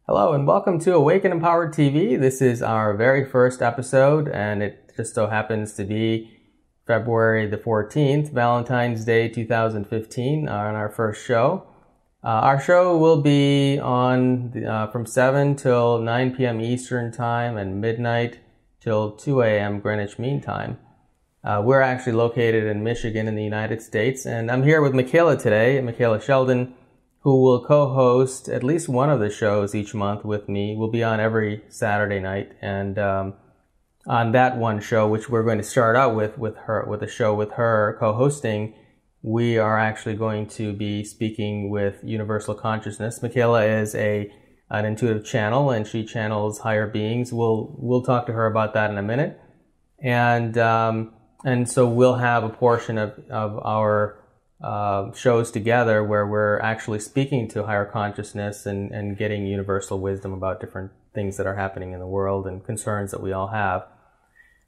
Hello and welcome to Awaken Empowered TV. This is our very first episode and it just so happens to be February the 14th, Valentine's Day 2015 on our first show. Our show will be on from 7 till 9 p.m. Eastern Time and midnight till 2 a.m. Greenwich Mean Time. We're actually located in Michigan in the United States, and I'm here with Micheila today, Micheila Sheldan, who will co-host at least one of the shows each month with me. We'll be on every Saturday night, and on that one show, which we're going to start out with a show with her co-hosting, we are actually going to be speaking with Universal Consciousness. Micheila is an intuitive channel, and she channels higher beings. We'll talk to her about that in a minute, and so we'll have a portion of our shows together where we're actually speaking to higher consciousness and getting universal wisdom about different things that are happening in the world and concerns that we all have.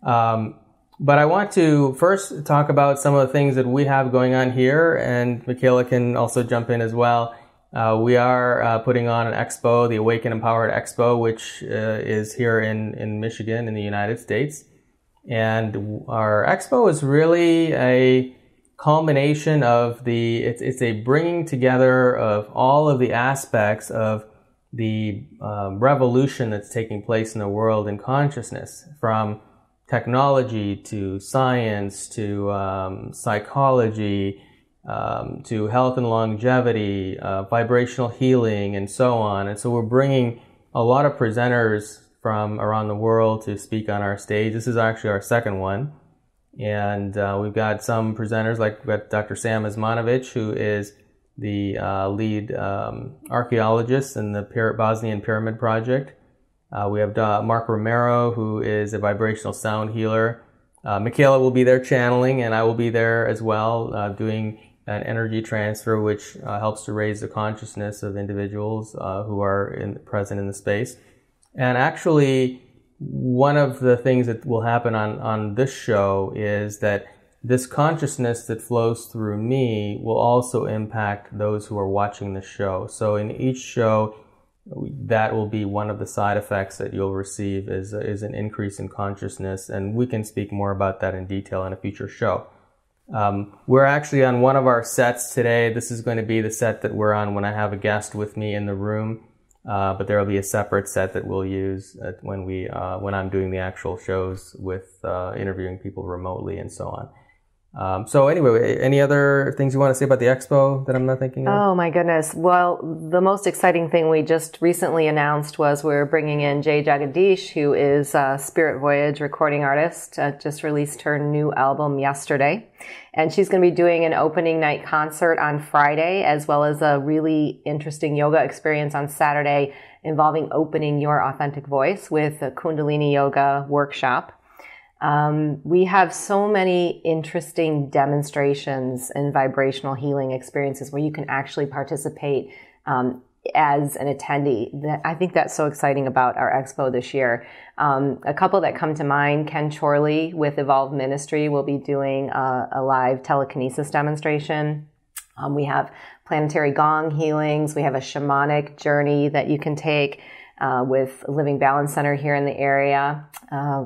But I want to first talk about some of the things that we have going on here, and Micheila can also jump in as well. We are putting on an expo, the Awaken Empowered Expo, which is here in Michigan in the United States. And our expo is really a culmination of it's a bringing together of all of the aspects of the revolution that's taking place in the world in consciousness, from technology to science to psychology to health and longevity, vibrational healing, and so on. And so we're bringing a lot of presenters from around the world to speak on our stage. This is actually our second one. And we've got some presenters, like we've got Dr. Sam Osmanovic, who is the lead archaeologist in the Bosnian Pyramid Project. We have Mark Romero, who is a vibrational sound healer. Micheila will be there channeling, and I will be there as well, doing an energy transfer, which helps to raise the consciousness of individuals who are present in the space. And actually, one of the things that will happen on this show is that this consciousness that flows through me will also impact those who are watching the show. So in each show, that will be one of the side effects that you'll receive is an increase in consciousness, and we can speak more about that in detail in a future show. We're actually on one of our sets today. This is going to be the set that we're on when I have a guest with me in the room. But there will be a separate set that we'll use when I'm doing the actual shows with interviewing people remotely and so on. So anyway, any other things you want to say about the expo that I'm not thinking of? Oh my goodness. Well, the most exciting thing we just recently announced was we're bringing in Jagadish, who is a Spirit Voyage recording artist, just released her new album yesterday. And she's going to be doing an opening night concert on Friday, as well as a really interesting yoga experience on Saturday involving opening your authentic voice with a Kundalini yoga workshop. We have so many interesting demonstrations and vibrational healing experiences where you can actually participate as an attendee. I think that's so exciting about our expo this year. A couple that come to mind, Ken Chorley with Evolve Ministry will be doing a live telekinesis demonstration. We have planetary gong healings. We have a shamanic journey that you can take with Living Balance Center here in the area.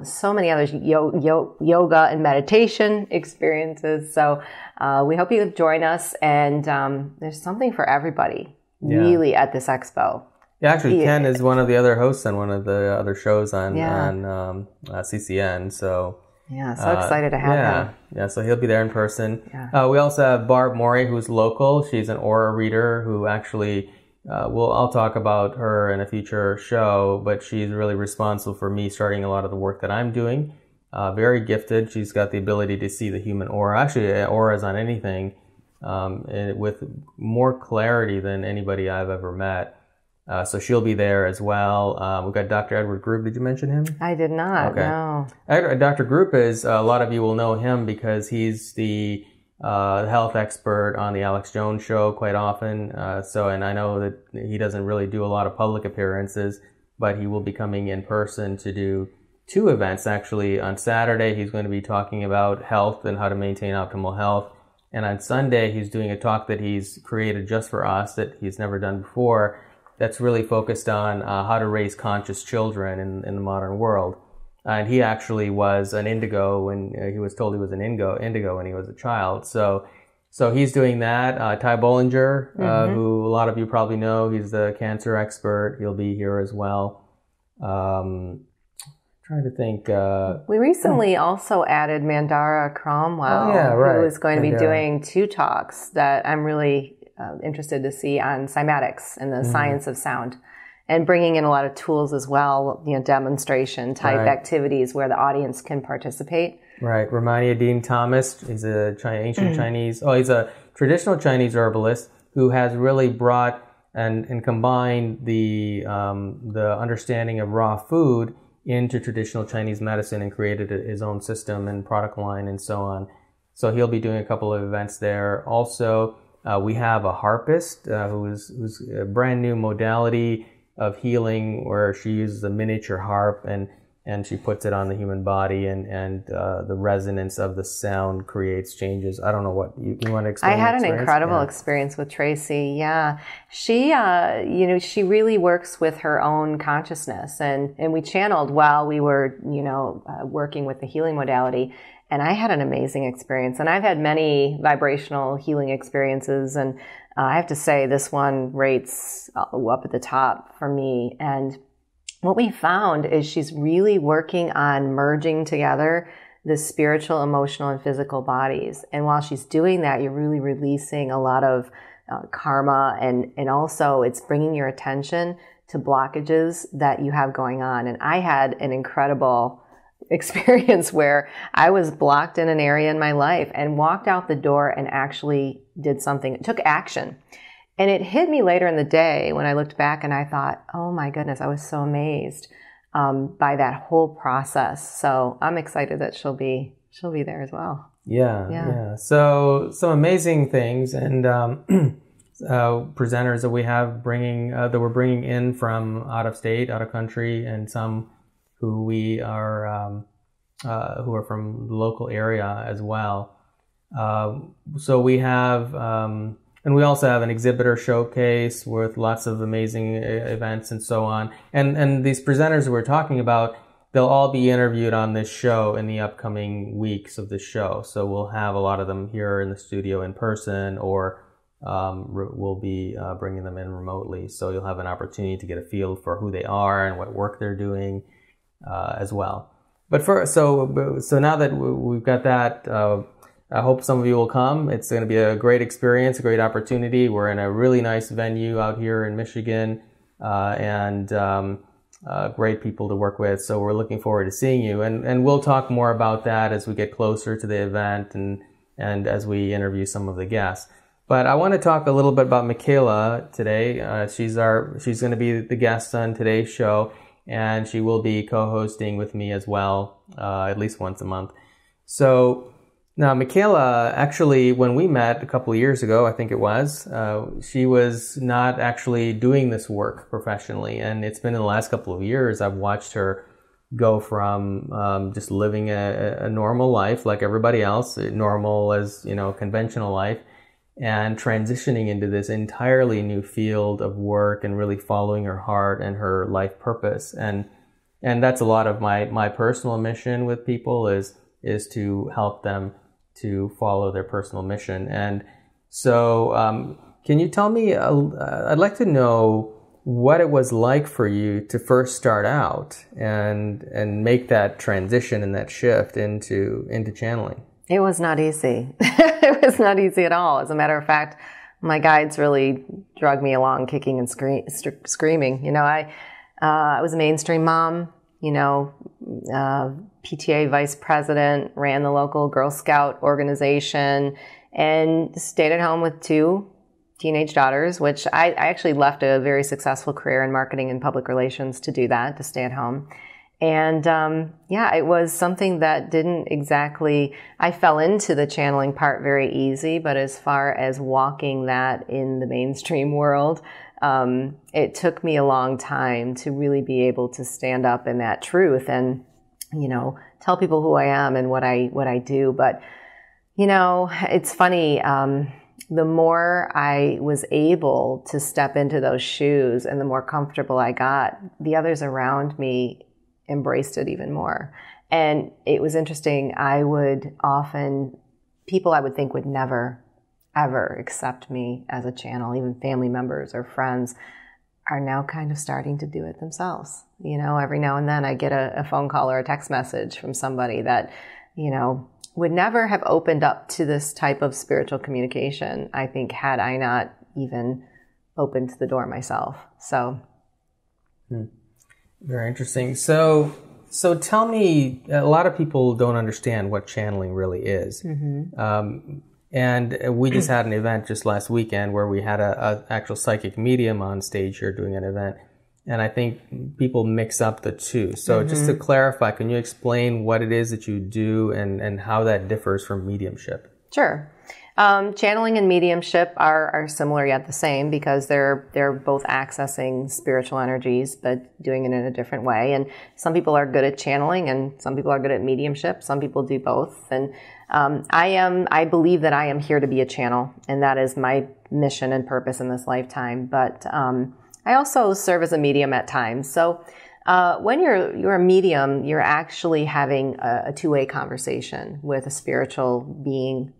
So many others, yoga and meditation experiences. So we hope you join us, and there's something for everybody really at this expo. Yeah, actually, Ken is one of the other hosts on one of the other shows on CCN. So yeah, so excited to have him. Yeah, so he'll be there in person. Yeah. We also have Barb Mori, who's local. She's an aura reader who actually, I'll talk about her in a future show, but she's really responsible for me starting a lot of the work that I'm doing. Very gifted. She's got the ability to see the human aura. Actually, auras on anything with more clarity than anybody I've ever met. So she'll be there as well. We've got Dr. Edward Group. Did you mention him? I did not, okay. No. Dr. Group is, a lot of you will know him because he's the health expert on the Alex Jones show quite often. And I know that he doesn't really do a lot of public appearances, but he will be coming in person to do 2 events. Actually, on Saturday, he's going to be talking about health and how to maintain optimal health. And on Sunday, he's doing a talk that he's created just for us that he's never done before. that's really focused on how to raise conscious children in the modern world. And he actually was an indigo when he was told he was an indigo when he was a child. So he's doing that. Ty Bollinger, who a lot of you probably know, he's the cancer expert. He'll be here as well. Trying to think. We recently also added Mandara Cromwell, who is going to be doing 2 talks that I'm really interested to see on cymatics and the science of sound, and bringing in a lot of tools as well, demonstration type activities where the audience can participate. Right. Ramania Dean Thomas is a ancient Chinese. He's a traditional Chinese herbalist who has really brought and combined the understanding of raw food into traditional Chinese medicine and created his own system and product line and so on. So he'll be doing a couple of events there. Also, we have a harpist who's a brand new modality of healing where she uses a miniature harp and she puts it on the human body and the resonance of the sound creates changes. I don't know what you want to explain. I had an incredible experience with Tracy. Yeah. She, she really works with her own consciousness and we channeled while we were, working with the healing modality. And I had an amazing experience. And I've had many vibrational healing experiences. And I have to say this one rates up at the top for me. And what we found is she's really working on merging together the spiritual, emotional, and physical bodies. And while she's doing that, you're really releasing a lot of karma, and also it's bringing your attention to blockages that you have going on. And I had an incredible experience where I was blocked in an area in my life and walked out the door and actually did something, took action. And it hit me later in the day when I looked back and I thought, oh my goodness, I was so amazed by that whole process. So I'm excited that she'll be there as well. Yeah. So some amazing things and presenters that we have that we're bringing in from out of state, out of country, and some who we are who are from the local area as well. So we have. And we also have an exhibitor showcase with lots of amazing events and so on. And these presenters we're talking about, they'll all be interviewed on this show in the upcoming weeks of the show. So we'll have a lot of them here in the studio in person, or we'll be bringing them in remotely. So you'll have an opportunity to get a feel for who they are and what work they're doing as well. But so now that we've got that, I hope some of you will come. It's going to be a great experience, a great opportunity. We're in a really nice venue out here in Michigan, and great people to work with. So we're looking forward to seeing you. And we'll talk more about that as we get closer to the event and as we interview some of the guests. But I want to talk a little bit about Micheila today. She's going to be the guest on today's show, and she will be co-hosting with me as well, at least once a month. So now, Micheila, actually, when we met a couple of years ago, I think it was, she was not actually doing this work professionally. And it's been in the last couple of years I've watched her go from just living a normal life like everybody else, normal as, conventional life, and transitioning into this entirely new field of work and really following her heart and her life purpose. And that's a lot of my personal mission with people is to help them to follow their personal mission. And so can you tell me, I'd like to know what it was like for you to first start out and make that transition and that shift into channeling. It was not easy. It was not easy at all. As a matter of fact, my guides really drug me along kicking and screaming. I was a mainstream mom, PTA vice president, ran the local Girl Scout organization, and stayed at home with 2 teenage daughters, which I actually left a very successful career in marketing and public relations to do that, to stay at home. And it was something that didn't exactly, I fell into the channeling part very easy, but as far as walking that in the mainstream world, it took me a long time to really be able to stand up in that truth and, tell people who I am and what I do. But, it's funny. the more I was able to step into those shoes and the more comfortable I got, the others around me embraced it even more. And it was interesting. I would often, people I would think would never, ever accept me as a channel, even family members or friends, are now kind of starting to do it themselves. You know, every now and then I get a phone call or a text message from somebody that, you know, would never have opened up to this type of spiritual communication, I think, had I not even opened the door myself. So. Very interesting. So tell me, a lot of people don't understand what channeling really is. And we just had an event just last weekend where we had a actual psychic medium on stage here doing an event. And I think people mix up the two. So just to clarify, can you explain what it is that you do and how that differs from mediumship? Sure. Channeling and mediumship are similar yet the same, because they're both accessing spiritual energies, but doing it in a different way. And some people are good at channeling and some people are good at mediumship. Some people do both. And I believe that I am here to be a channel, and that is my mission and purpose in this lifetime. But I also serve as a medium at times. So when you're a medium, you're actually having a two-way conversation with a spiritual being.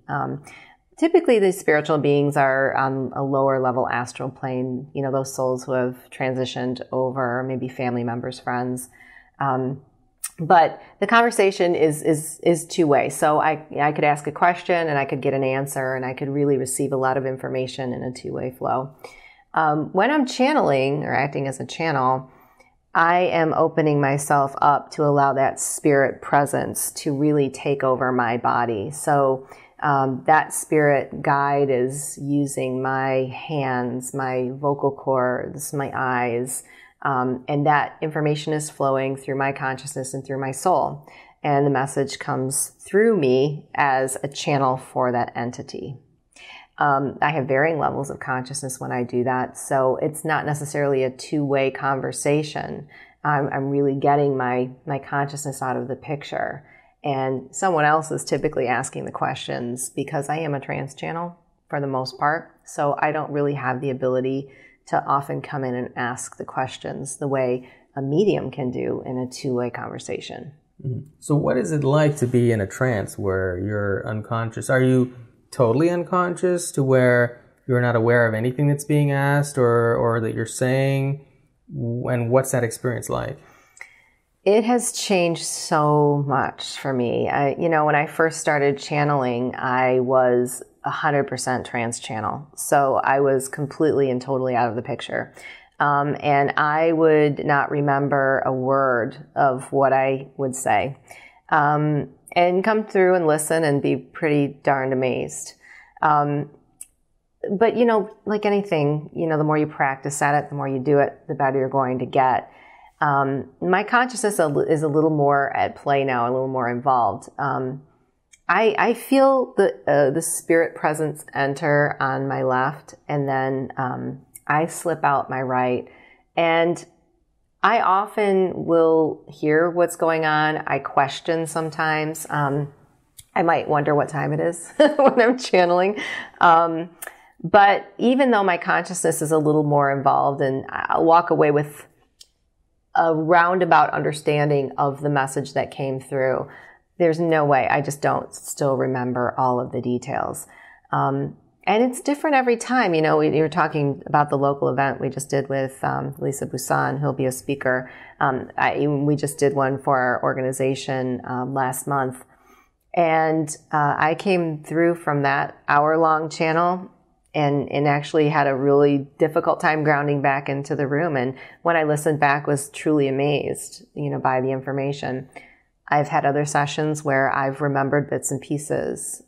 Typically, these spiritual beings are on a lower level astral plane, you know, those souls who have transitioned over, maybe family members, friends. But the conversation is two-way. So I could ask a question and I could get an answer, and I could really receive a lot of information in a two-way flow. When I'm channeling or acting as a channel, I am opening myself up to allow that spirit presence to really take over my body. So that spirit guide is using my hands, my vocal cords, my eyes, and that information is flowing through my consciousness and through my soul. And the message comes through me as a channel for that entity. I have varying levels of consciousness when I do that, so it's not necessarily a two-way conversation. I'm really getting my consciousness out of the picture, and someone else is typically asking the questions, because I am a trance channel for the most part, so I don't really have the ability to often come in and ask the questions the way a medium can do in a two-way conversation. So what is it like to be in a trance where you're unconscious? Are you totally unconscious to where you're not aware of anything that's being asked or that you're saying? And what's that experience like? It has changed so much for me. When I first started channeling, I was 100% trance channel. So I was completely and totally out of the picture. And I would not remember a word of what I would say. And come through and listen and be pretty darned amazed. But, like anything, the more you practice at it, the more you do it, the better you're going to get. My consciousness is a little more at play now, a little more involved. I feel the spirit presence enter on my left, and then I slip out my right. And I often will hear what's going on. I question sometimes. I might wonder what time it is when I'm channeling. But even though my consciousness is a little more involved, and I'll walk away with a roundabout understanding of the message that came through, there's no way. I just don't still remember all of the details. And it's different every time. You were talking about the local event we just did with Lisa Busan, who'll be a speaker. We just did one for our organization last month. And I came through from that hour-long channel and actually had a really difficult time grounding back into the room. And when I listened back, was truly amazed, by the information. I've had other sessions where I've remembered bits and pieces.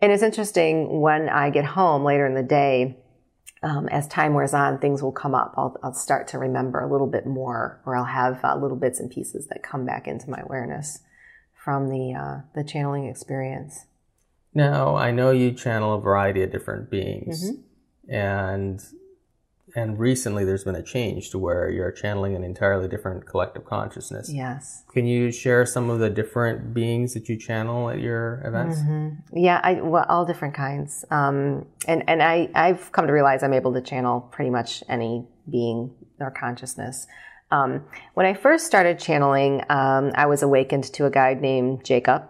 And it's interesting, when I get home later in the day, as time wears on, things will come up. I'll start to remember a little bit more, or I'll have little bits and pieces that come back into my awareness from the channeling experience. Now, I know you channel a variety of different beings, and And recently there's been a change to where you're channeling an entirely different collective consciousness. Yes. Can you share some of the different beings that you channel at your events? Yeah, well, all different kinds. And I've come to realize I'm able to channel pretty much any being or consciousness. When I first started channeling, I was awakened to a guide named Jacob.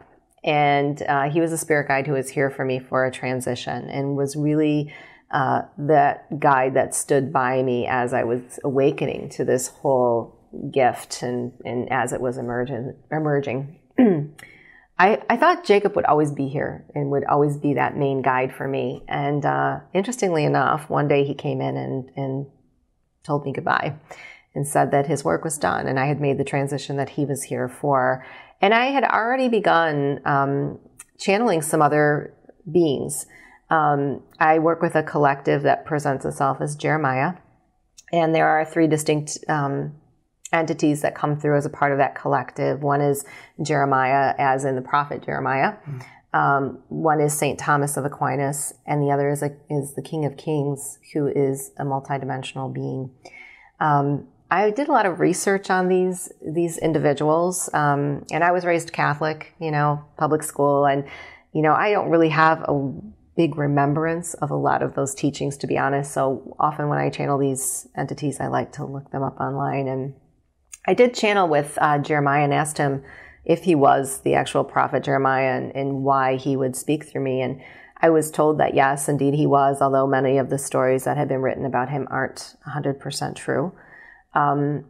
And he was a spirit guide who was here for me for a transition and was really that guide that stood by me as I was awakening to this whole gift and as it was emerging. I thought Jacob would always be here and would always be that main guide for me. And interestingly enough, one day he came in and told me goodbye and said that his work was done and I had made the transition that he was here for. And I had already begun channeling some other beings. I work with a collective that presents itself as Jeremiah, and there are 3 distinct entities that come through as a part of that collective. One is Jeremiah, as in the prophet Jeremiah. One is Saint Thomas of Aquinas, and the other is the King of Kings, who is a multidimensional being. I did a lot of research on these individuals, and I was raised Catholic, public school, and I don't really have a big remembrance of a lot of those teachings, to be honest. So often when I channel these entities, I like to look them up online. And I did channel with Jeremiah and asked him if he was the actual prophet Jeremiah and why he would speak through me. And I was told that yes, indeed he was, although many of the stories that have been written about him aren't 100% true. The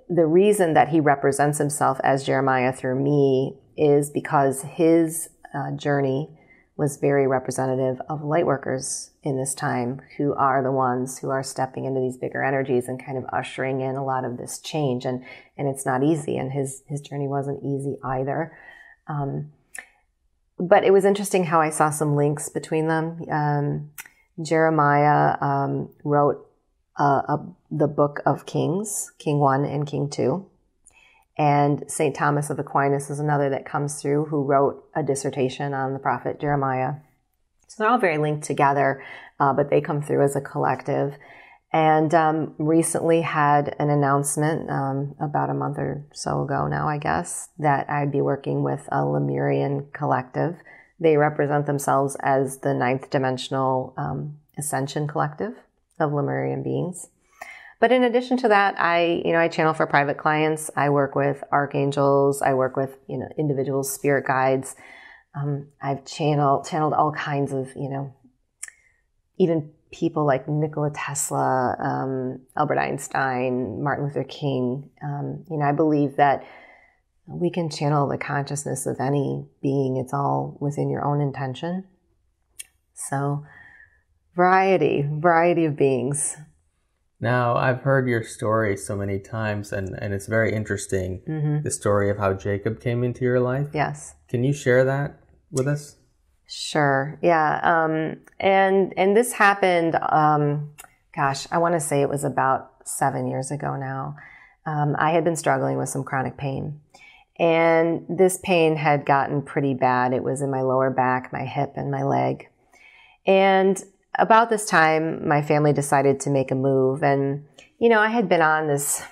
reason that he represents himself as Jeremiah through me is because his journey was very representative of light workers in this time, who are the ones who are stepping into these bigger energies and kind of ushering in a lot of this change. And it's not easy, and his journey wasn't easy either. But it was interesting how I saw some links between them. Jeremiah wrote the Book of Kings, King 1 and King 2. And St. Thomas of Aquinas is another that comes through, who wrote a dissertation on the prophet Jeremiah. So they're all very linked together, but they come through as a collective. And recently had an announcement about a month or so ago now, I guess, that I'd be working with a Lemurian collective. They represent themselves as the 9th dimensional ascension collective of Lemurian beings. But in addition to that, I channel for private clients. I work with archangels. I work with, individual spirit guides. I've channeled all kinds of, even people like Nikola Tesla, Albert Einstein, Martin Luther King. I believe that we can channel the consciousness of any being. It's all within your own intention. So variety of beings. Now, I've heard your story so many times, and it's very interesting, the story of how Jacob came into your life. Yes. Can you share that with us? Sure. Yeah. And this happened, I want to say it was about 7 years ago now. I had been struggling with some chronic pain, and this pain had gotten pretty bad. It was in my lower back, my hip, and my leg. And about this time, my family decided to make a move. And, I had been on this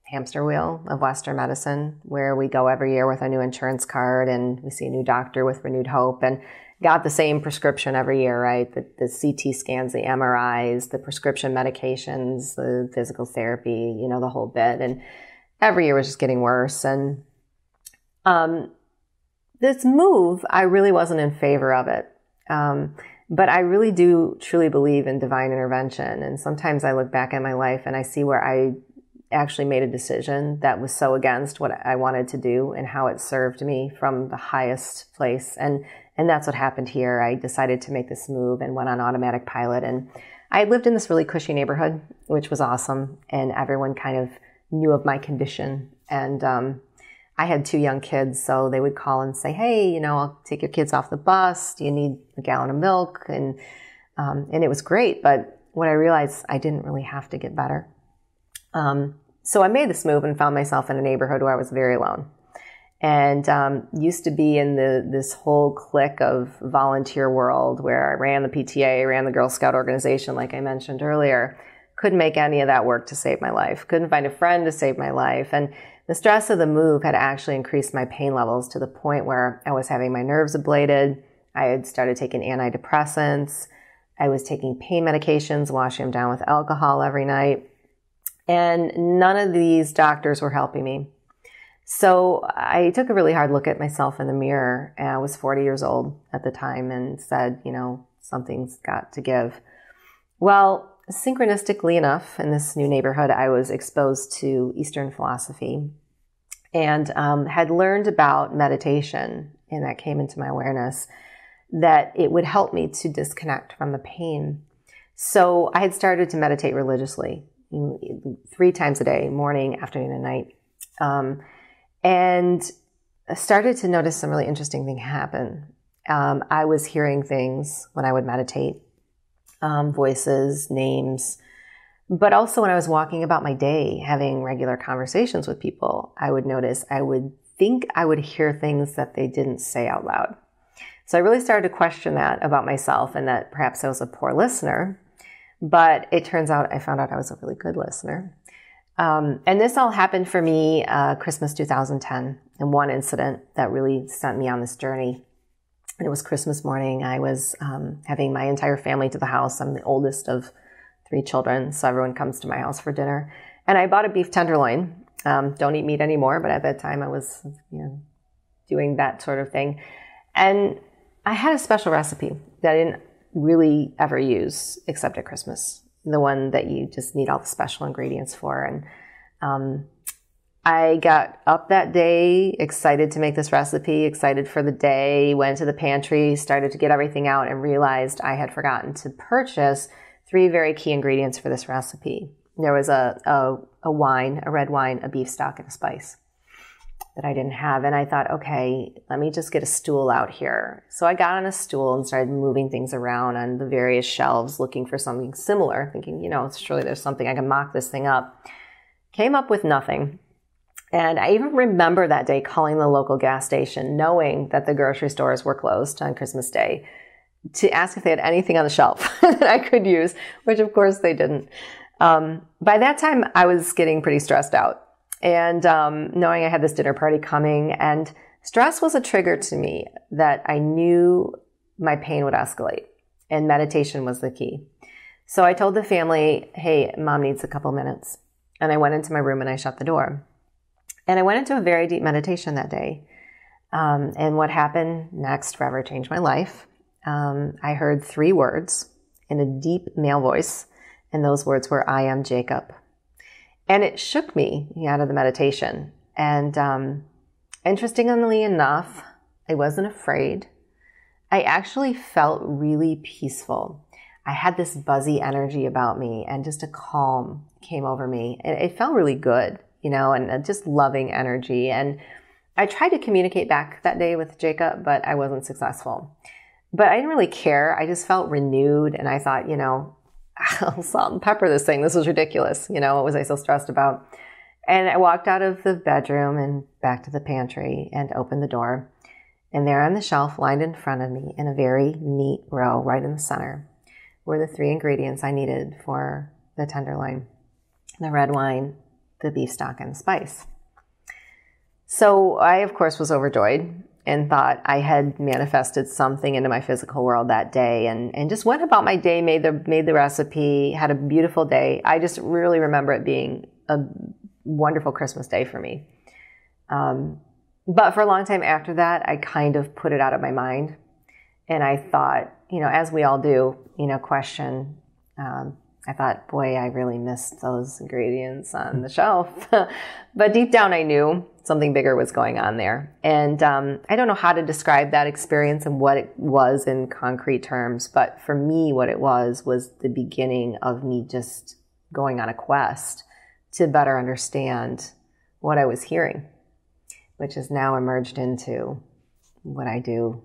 hamster wheel of Western medicine where we go every year with a new insurance card and we see a new doctor with renewed hope and got the same prescription every year, right? The CT scans, the MRIs, the prescription medications, the physical therapy, the whole bit. And every year was just getting worse. And this move, I really wasn't in favor of it. But I really do truly believe in divine intervention. And sometimes I look back at my life and I see where I actually made a decision that was so against what I wanted to do and how it served me from the highest place. And that's what happened here. I decided to make this move and went on automatic pilot. And I lived in this really cushy neighborhood, which was awesome. And everyone kind of knew of my condition. And I had 2 young kids, so they would call and say, hey, I'll take your kids off the bus. Do you need a gallon of milk? And it was great. But what I realized, I didn't really have to get better. So I made this move and found myself in a neighborhood where I was very alone. And used to be in this whole clique of volunteer world where I ran the PTA, ran the Girl Scout organization, like I mentioned earlier. Couldn't make any of that work to save my life. Couldn't find a friend to save my life. And the stress of the move had actually increased my pain levels to the point where I was having my nerves ablated. I had started taking antidepressants. I was taking pain medications, washing them down with alcohol every night. And none of these doctors were helping me. So I took a really hard look at myself in the mirror. And I was 40 years old at the time and said, something's got to give. Well, synchronistically enough, in this new neighborhood, I was exposed to Eastern philosophy and had learned about meditation, and that came into my awareness that it would help me to disconnect from the pain. So I had started to meditate religiously 3 times a day, morning, afternoon, and night, and I started to notice some really interesting things happen. I was hearing things when I would meditate. Voices, names, but also when I was walking about my day, having regular conversations with people, I would notice I would think I would hear things that they didn't say out loud. So I really started to question that about myself and that perhaps I was a poor listener, but it turns out I found out I was a really good listener. And this all happened for me Christmas 2010 in one incident that really sent me on this journey. It was Christmas morning. I was having my entire family to the house. I'm the oldest of 3 children, so everyone comes to my house for dinner. And I bought a beef tenderloin. Don't eat meat anymore, but at that time I was doing that sort of thing. And I had a special recipe that I didn't really ever use except at Christmas, the one that you just need all the special ingredients for. And I got up that day, excited to make this recipe, excited for the day, went to the pantry, started to get everything out, and realized I had forgotten to purchase 3 very key ingredients for this recipe. There was a wine, a red wine, a beef stock, and a spice that I didn't have. And I thought, okay, let me just get a stool out here. So I got on a stool and started moving things around on the various shelves, looking for something similar, thinking, surely there's something I can mock this thing up. Came up with nothing. And I even remember that day calling the local gas station, knowing that the grocery stores were closed on Christmas Day, to ask if they had anything on the shelf that I could use, which of course they didn't. By that time, I was getting pretty stressed out and knowing I had this dinner party coming, and stress was a trigger to me that I knew my pain would escalate, and meditation was the key. So I told the family, hey, Mom needs a couple minutes. And I went into my room and I shut the door. And I went into a very deep meditation that day. And what happened next forever changed my life. I heard 3 words in a deep male voice, and those words were, I am Jacob. And it shook me out of the meditation. And interestingly enough, I wasn't afraid. I actually felt really peaceful. I had this buzzy energy about me, and just a calm came over me. And it felt really good. And just loving energy. And I tried to communicate back that day with Jacob, but I wasn't successful. But I didn't really care. I just felt renewed. And I thought, I'll salt and pepper this thing. This was ridiculous. What was I so stressed about? And I walked out of the bedroom and back to the pantry and opened the door. And there on the shelf, lined in front of me in a very neat row, right in the center, were the 3 ingredients I needed for the tenderloin, the red wine, the beef stock, and the spice. So I, of course, was overjoyed and thought I had manifested something into my physical world that day, and just went about my day, made the recipe, had a beautiful day. I just really remember it being a wonderful Christmas day for me. But for a long time after that, I kind of put it out of my mind. And I thought, as we all do, question, I thought, boy, I really missed those ingredients on the shelf. But deep down, I knew something bigger was going on there. And I don't know how to describe that experience and what it was in concrete terms. But for me, what it was the beginning of me just going on a quest to better understand what I was hearing, which has now emerged into what I do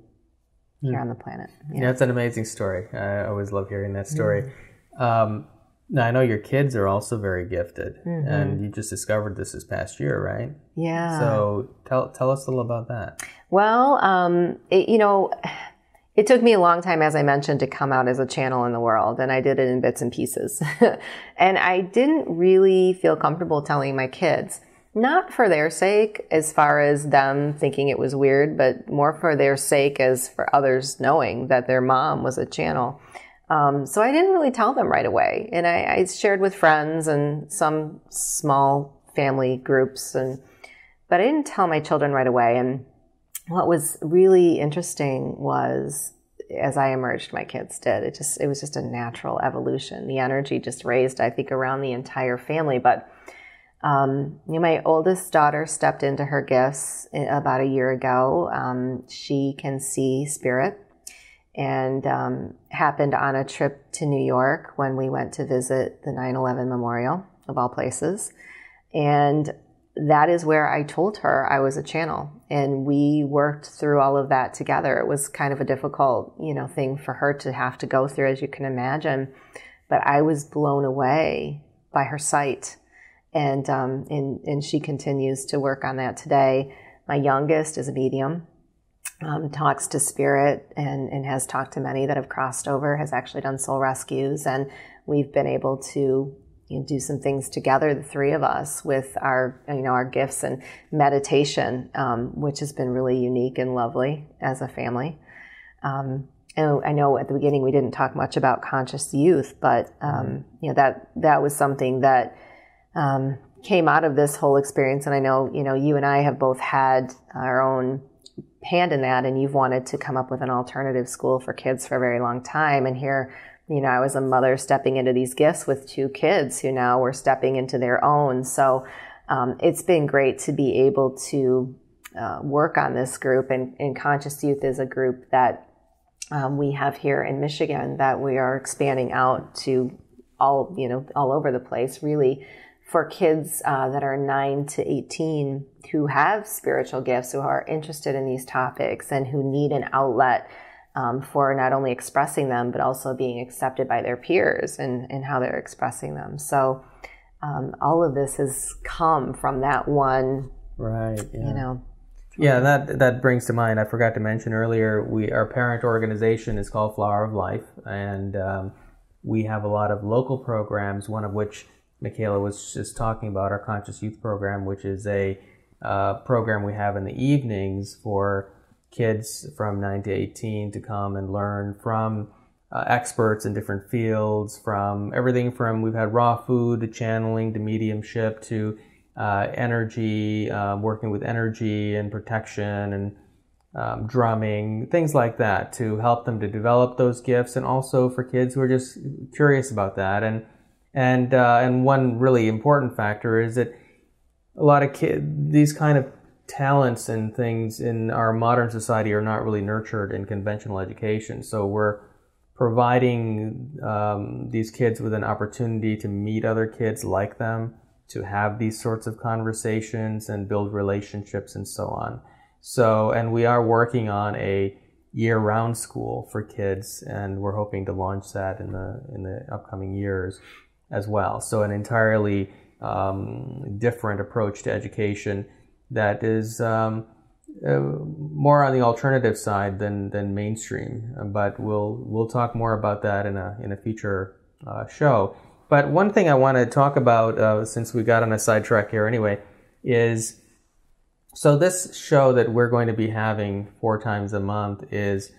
here on the planet. Yeah, it's an amazing story. I always love hearing that story. Now, I know your kids are also very gifted, and you just discovered this past year, right? Yeah. So tell us a little about that. Well, It took me a long time, as I mentioned, to come out as a channel in the world, and I did it in bits and pieces. And I didn't really feel comfortable telling my kids, not for their sake, as far as them thinking it was weird, but more for their sake as for others knowing that their mom was a channel. So I didn't really tell them right away. And I shared with friends and some small family groups, but I didn't tell my children right away. And what was really interesting was, as I emerged, my kids did. It was just a natural evolution. The energy just raised, I think, around the entire family. But my oldest daughter stepped into her gifts about a year ago. She can see spirit, and happened on a trip to New York when we went to visit the 9/11 memorial, of all places. And that is where I told her I was a channel, and we worked through all of that together. It was kind of a difficult, thing for her to have to go through, as you can imagine, but I was blown away by her sight, and she continues to work on that today. My youngest is a medium, talks to spirit, and has talked to many that have crossed over, has actually done soul rescues, and we've been able to do some things together, the three of us, with our gifts and meditation, which has been really unique and lovely as a family. And I know at the beginning we didn't talk much about conscious youth, but that was something that came out of this whole experience. And I know you and I have both had our own hand in that, and you've wanted to come up with an alternative school for kids for a very long time. And here, I was a mother stepping into these gifts with two kids who now were stepping into their own. So it's been great to be able to work on this group. And Conscious Youth is a group that we have here in Michigan that we are expanding out to all over the place, really, for kids that are 9 to 18 who have spiritual gifts, who are interested in these topics, and who need an outlet for not only expressing them, but also being accepted by their peers and how they're expressing them. So all of this has come from that one, right? Yeah. Yeah, that brings to mind, I forgot to mention earlier, our parent organization is called Flower of Life, and we have a lot of local programs, one of which Micheila was just talking about, our Conscious Youth program, which is a program we have in the evenings for kids from 9 to 18 to come and learn from experts in different fields, from everything from, we've had raw food to channeling to mediumship to energy, working with energy and protection and drumming, things like that, to help them to develop those gifts, and also for kids who are just curious about that. And one really important factor is that a lot of these kind of talents and things in our modern society are not really nurtured in conventional education. So we're providing these kids with an opportunity to meet other kids like them, to have these sorts of conversations and build relationships and so on. So, and we are working on a year-round school for kids, and we're hoping to launch that in the upcoming years as well. So an entirely different approach to education that is more on the alternative side than mainstream. But we'll talk more about that in a future show. But one thing I want to talk about, since we got on a sidetrack here anyway, is so this show that we're going to be having 4 times a month is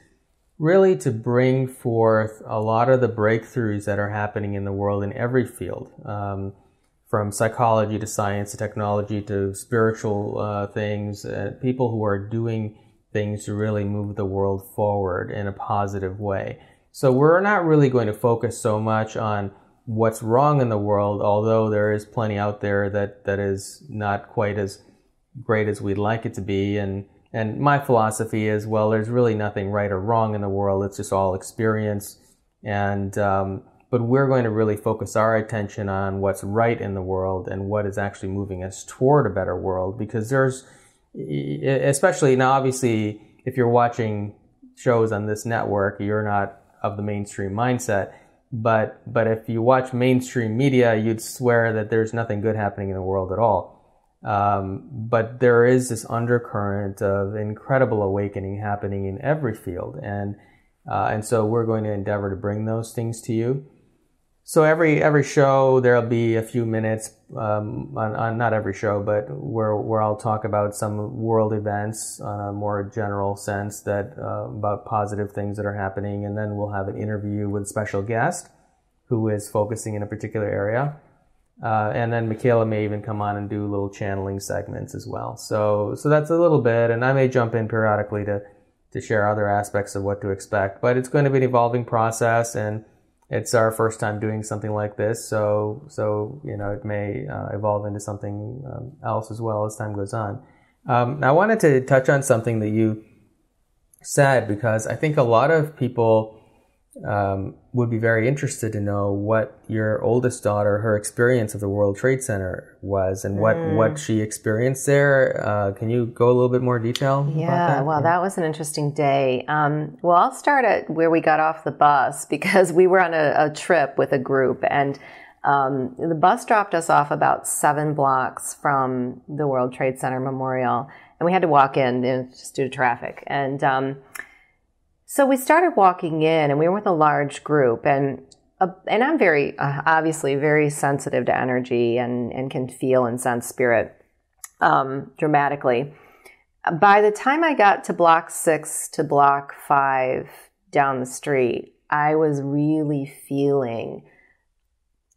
really to bring forth a lot of the breakthroughs that are happening in the world in every field, from psychology to science to technology to spiritual things, people who are doing things to really move the world forward in a positive way. So we're not really going to focus so much on what's wrong in the world, although there is plenty out there that is not quite as great as we'd like it to be. And my philosophy is, well, there's really nothing right or wrong in the world. It's just all experience. And but we're going to really focus our attention on what's right in the world and what is actually moving us toward a better world. Because there's, especially now, obviously, if you're watching shows on this network, you're not of the mainstream mindset. But if you watch mainstream media, you'd swear that there's nothing good happening in the world at all. But there is this undercurrent of incredible awakening happening in every field. And And so we're going to endeavor to bring those things to you. So every show, there'll be a few minutes, on not every show, but where I'll talk about some world events on a more general sense about positive things that are happening. And then we'll have an interview with a special guest who is focusing in a particular area. And then Micheila may even come on and do little channeling segments as well. So that's a little bit, and I may jump in periodically to share other aspects of what to expect. But it's going to be an evolving process, and it's our first time doing something like this, so it may evolve into something else as well as time goes on. I wanted to touch on something that you said, because I think a lot of people would be very interested to know what your oldest daughter, her experience of the World Trade Center was, and what she experienced there. Can you go a little bit more detail about that? Well, that was an interesting day. Well, I'll start at where we got off the bus, because we were on a trip with a group, and the bus dropped us off about 7 blocks from the World Trade Center Memorial, and we had to walk in just due to traffic. And so we started walking in, and we were with a large group, and I'm very, obviously very sensitive to energy and can feel and sense spirit dramatically. By the time I got to block 6 to block 5 down the street, I was really feeling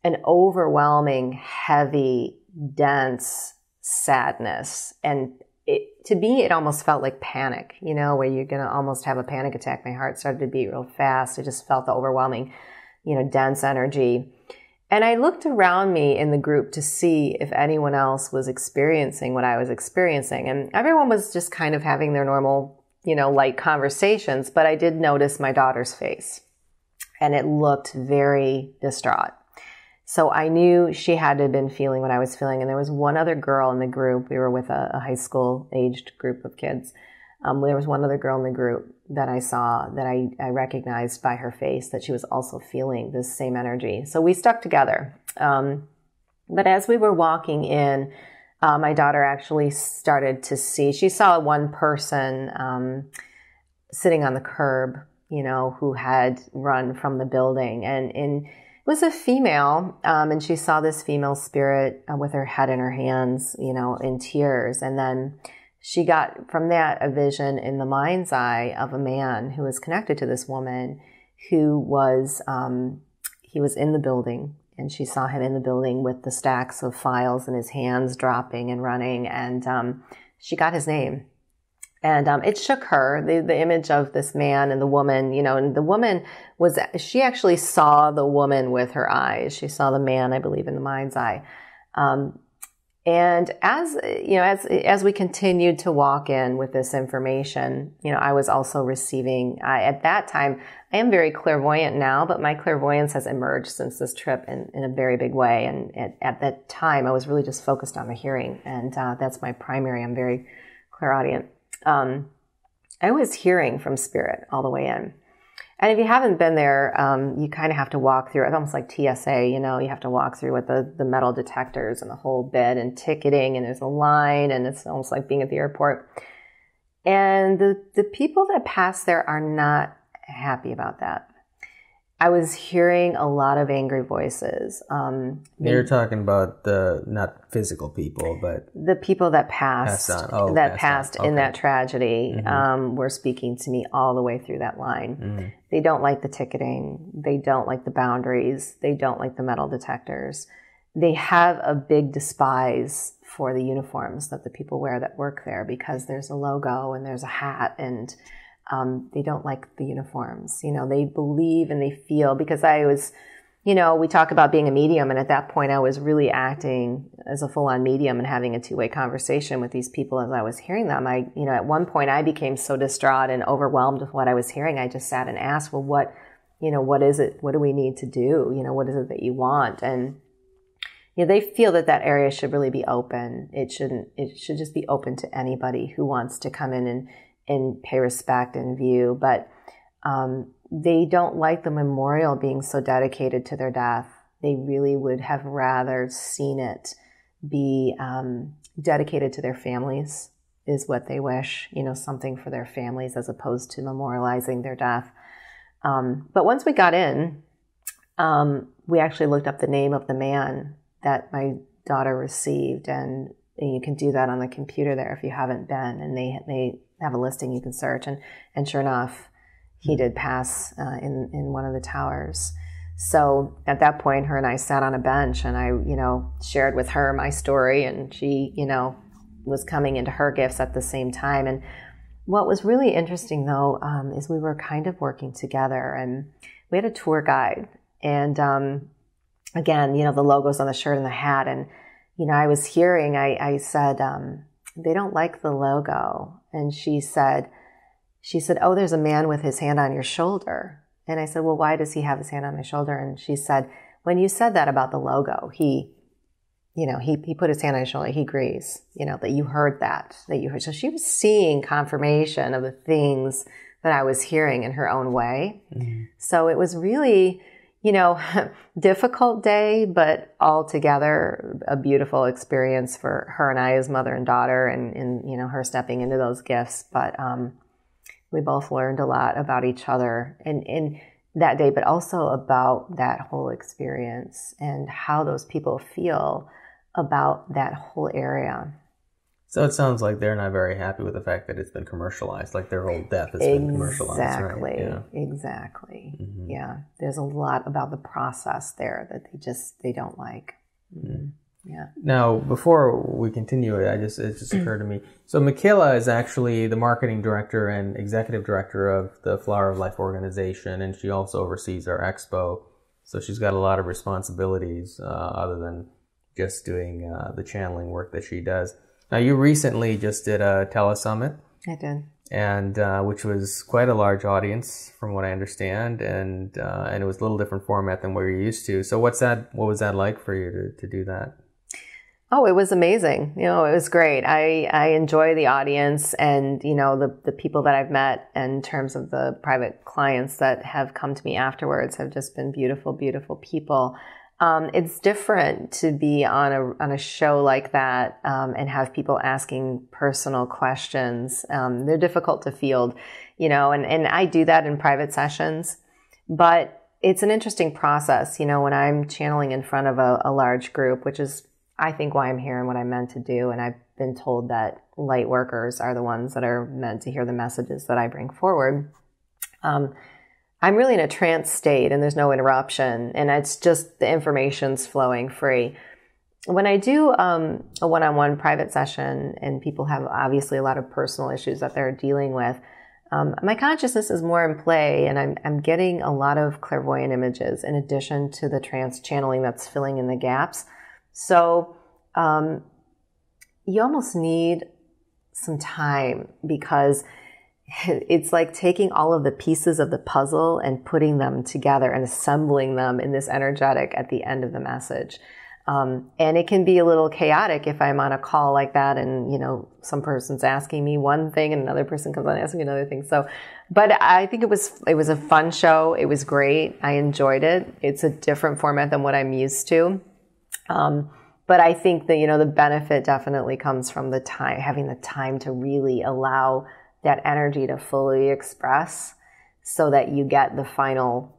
an overwhelming, heavy, dense sadness. And to me, it almost felt like panic, where you're going to almost have a panic attack. My heart started to beat real fast. I just felt the overwhelming, dense energy. And I looked around me in the group to see if anyone else was experiencing what I was experiencing. And everyone was just kind of having their normal, light conversations. But I did notice my daughter's face, and it looked very distraught. So I knew she had to have been feeling what I was feeling. And there was one other girl in the group. We were with a high school aged group of kids. There was one other girl in the group that I saw that I recognized by her face that she was also feeling this same energy. So we stuck together. But as we were walking in, my daughter actually started to see, she saw one person sitting on the curb, who had run from the building. And it was a female, and she saw this female spirit with her head in her hands, in tears. And then she got from that a vision in the mind's eye of a man who was connected to this woman, who was, he was in the building, and she saw him in the building with the stacks of files in his hands, dropping and running. And she got his name. And it shook her, the image of this man and the woman, and the woman she actually saw the woman with her eyes. She saw the man, I believe, in the mind's eye. And as we continued to walk in with this information, I was also receiving, at that time, I am very clairvoyant now, but my clairvoyance has emerged since this trip in a very big way. And at that time, I was really just focused on the hearing. And that's my primary, I'm very clairaudient. I was hearing from spirit all the way in. And if you haven't been there, you kind of have to walk through, it's almost like TSA, you have to walk through with the metal detectors and the whole bit and ticketing, and there's a line, and it's almost like being at the airport. And the people that pass there are not happy about that. I was hearing a lot of angry voices. You're talking about the not physical people, but the people that passed in that tragedy were speaking to me all the way through that line. Mm-hmm. They don't like the ticketing. They don't like the boundaries. They don't like the metal detectors. They have a big despise for the uniforms that the people wear that work there, because there's a logo and there's a hat, and they don't like the uniforms. They believe and they feel, because I was, we talk about being a medium, and at that point I was really acting as a full-on medium and having a two-way conversation with these people as I was hearing them. At one point I became so distraught and overwhelmed with what I was hearing. I just sat and asked, well, what is it? What do we need to do? What is it that you want? And they feel that area should really be open. It should just be open to anybody who wants to come in and pay respect and view. But they don't like the memorial being so dedicated to their death. They really would have rather seen it be dedicated to their families, is what they wish, something for their families, as opposed to memorializing their death. But once we got in, we actually looked up the name of the man that my daughter received, and you can do that on the computer there if you haven't been, and they have a listing you can search, and sure enough, he did pass in one of the towers. So at that point, her and I sat on a bench, and I, shared with her my story, and she, was coming into her gifts at the same time. And what was really interesting, though, is we were kind of working together, and we had a tour guide. And again, the logos on the shirt and the hat. And, I was hearing, I said, they don't like the logo. And she said, oh, there's a man with his hand on your shoulder. And I said, well, why does he have his hand on my shoulder? And she said, when you said that about the logo, he put his hand on his shoulder. He agrees, that you heard that you heard. So she was seeing confirmation of the things that I was hearing in her own way. Mm-hmm. So it was really, difficult day, but altogether a beautiful experience for her and I as mother and daughter, and her stepping into those gifts. But we both learned a lot about each other in that day, but also about that whole experience and how those people feel about that whole area. So it sounds like they're not very happy with the fact that it's been commercialized, like their whole death has been commercialized, right? Yeah. Exactly. Mm-hmm. Yeah. There's a lot about the process there that they don't like. Mm-hmm. Yeah. Now, before we continue, it just occurred to me. So Micheila is actually the marketing director and executive director of the Flower of Life organization, and she also oversees our Expo. So she's got a lot of responsibilities other than just doing the channeling work that she does. Now, you recently just did a Telesummit. I did. And which was quite a large audience, from what I understand, and it was a little different format than what you're used to. So what was that like for you to do that? Oh, it was amazing. It was great. I enjoy the audience, and the people that I've met in terms of the private clients that have come to me afterwards have just been beautiful, beautiful people. It's different to be on a show like that and have people asking personal questions. They're difficult to field, and I do that in private sessions, but it's an interesting process, when I'm channeling in front of a large group, which is, I think, why I'm here and what I'm meant to do. And I've been told that light workers are the ones that are meant to hear the messages that I bring forward. I'm really in a trance state, and there's no interruption, and it's just the information's flowing free. When I do a one-on-one private session, and people have obviously a lot of personal issues that they're dealing with, my consciousness is more in play, and I'm getting a lot of clairvoyant images in addition to the trance channeling that's filling in the gaps. So you almost need some time, because it's like taking all of the pieces of the puzzle and putting them together and assembling them in this energetic at the end of the message. And it can be a little chaotic if I'm on a call like that and, some person's asking me one thing and another person comes on and asks me another thing. So, but I think it was a fun show. It was great. I enjoyed it. It's a different format than what I'm used to. But I think that, the benefit definitely comes from the time, having the time to really allow that energy to fully express so that you get the final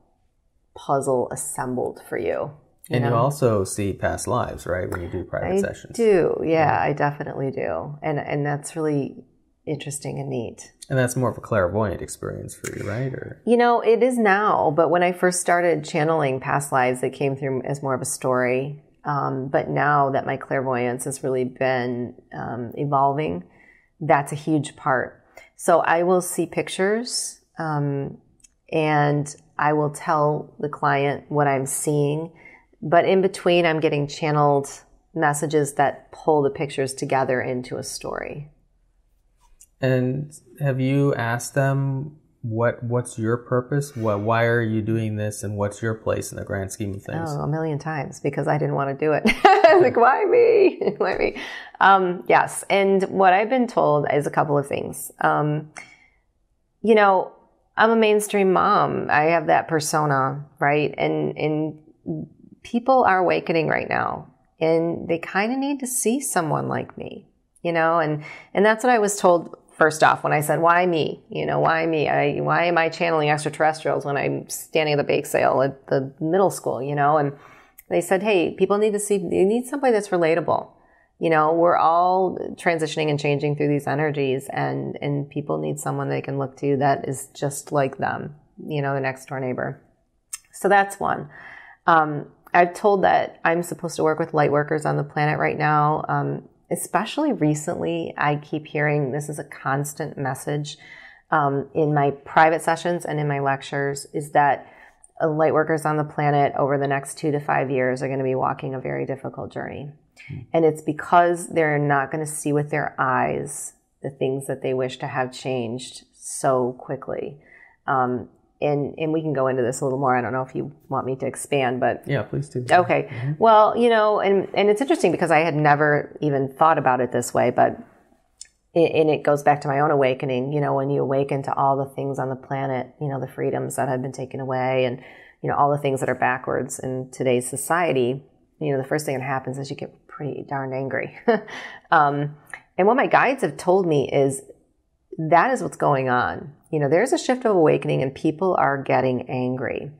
puzzle assembled for you. And you also see past lives, right, when you do private sessions? I do, yeah, I definitely do. And that's really interesting and neat. And that's more of a clairvoyant experience for you, right? Or it is now, but when I first started channeling past lives, it came through as more of a story. But now that my clairvoyance has really been evolving, that's a huge part. So I will see pictures, and I will tell the client what I'm seeing. But in between, I'm getting channeled messages that pull the pictures together into a story. And have you asked them what's your purpose? Why are you doing this, and what's your place in the grand scheme of things? Oh, a million times, because I didn't want to do it. Like, why me? Why me? Yes. And what I've been told is a couple of things. I'm a mainstream mom. I have that persona, right? And people are awakening right now, and they kind of need to see someone like me, and that's what I was told first off, when I said, why me? Why me? Why am I channeling extraterrestrials when I'm standing at the bake sale at the middle school, And they said, hey, people need to see, they need somebody that's relatable. We're all transitioning and changing through these energies, and people need someone they can look to that is just like them, the next door neighbor. So that's one. I've told that I'm supposed to work with light workers on the planet right now. Especially recently, I keep hearing this is a constant message in my private sessions and in my lectures, is that light workers on the planet over the next 2 to 5 years are going to be walking a very difficult journey. And it's because they're not going to see with their eyes the things that they wish to have changed so quickly. And we can go into this a little more. I don't know if you want me to expand, but... Yeah, please do. Okay. Mm-hmm. Well, and it's interesting because I had never even thought about it this way, but it goes back to my own awakening, when you awaken to all the things on the planet, the freedoms that have been taken away and, all the things that are backwards in today's society, the first thing that happens is you get pretty darn angry. And what my guides have told me is that is what's going on. There's a shift of awakening and people are getting angry.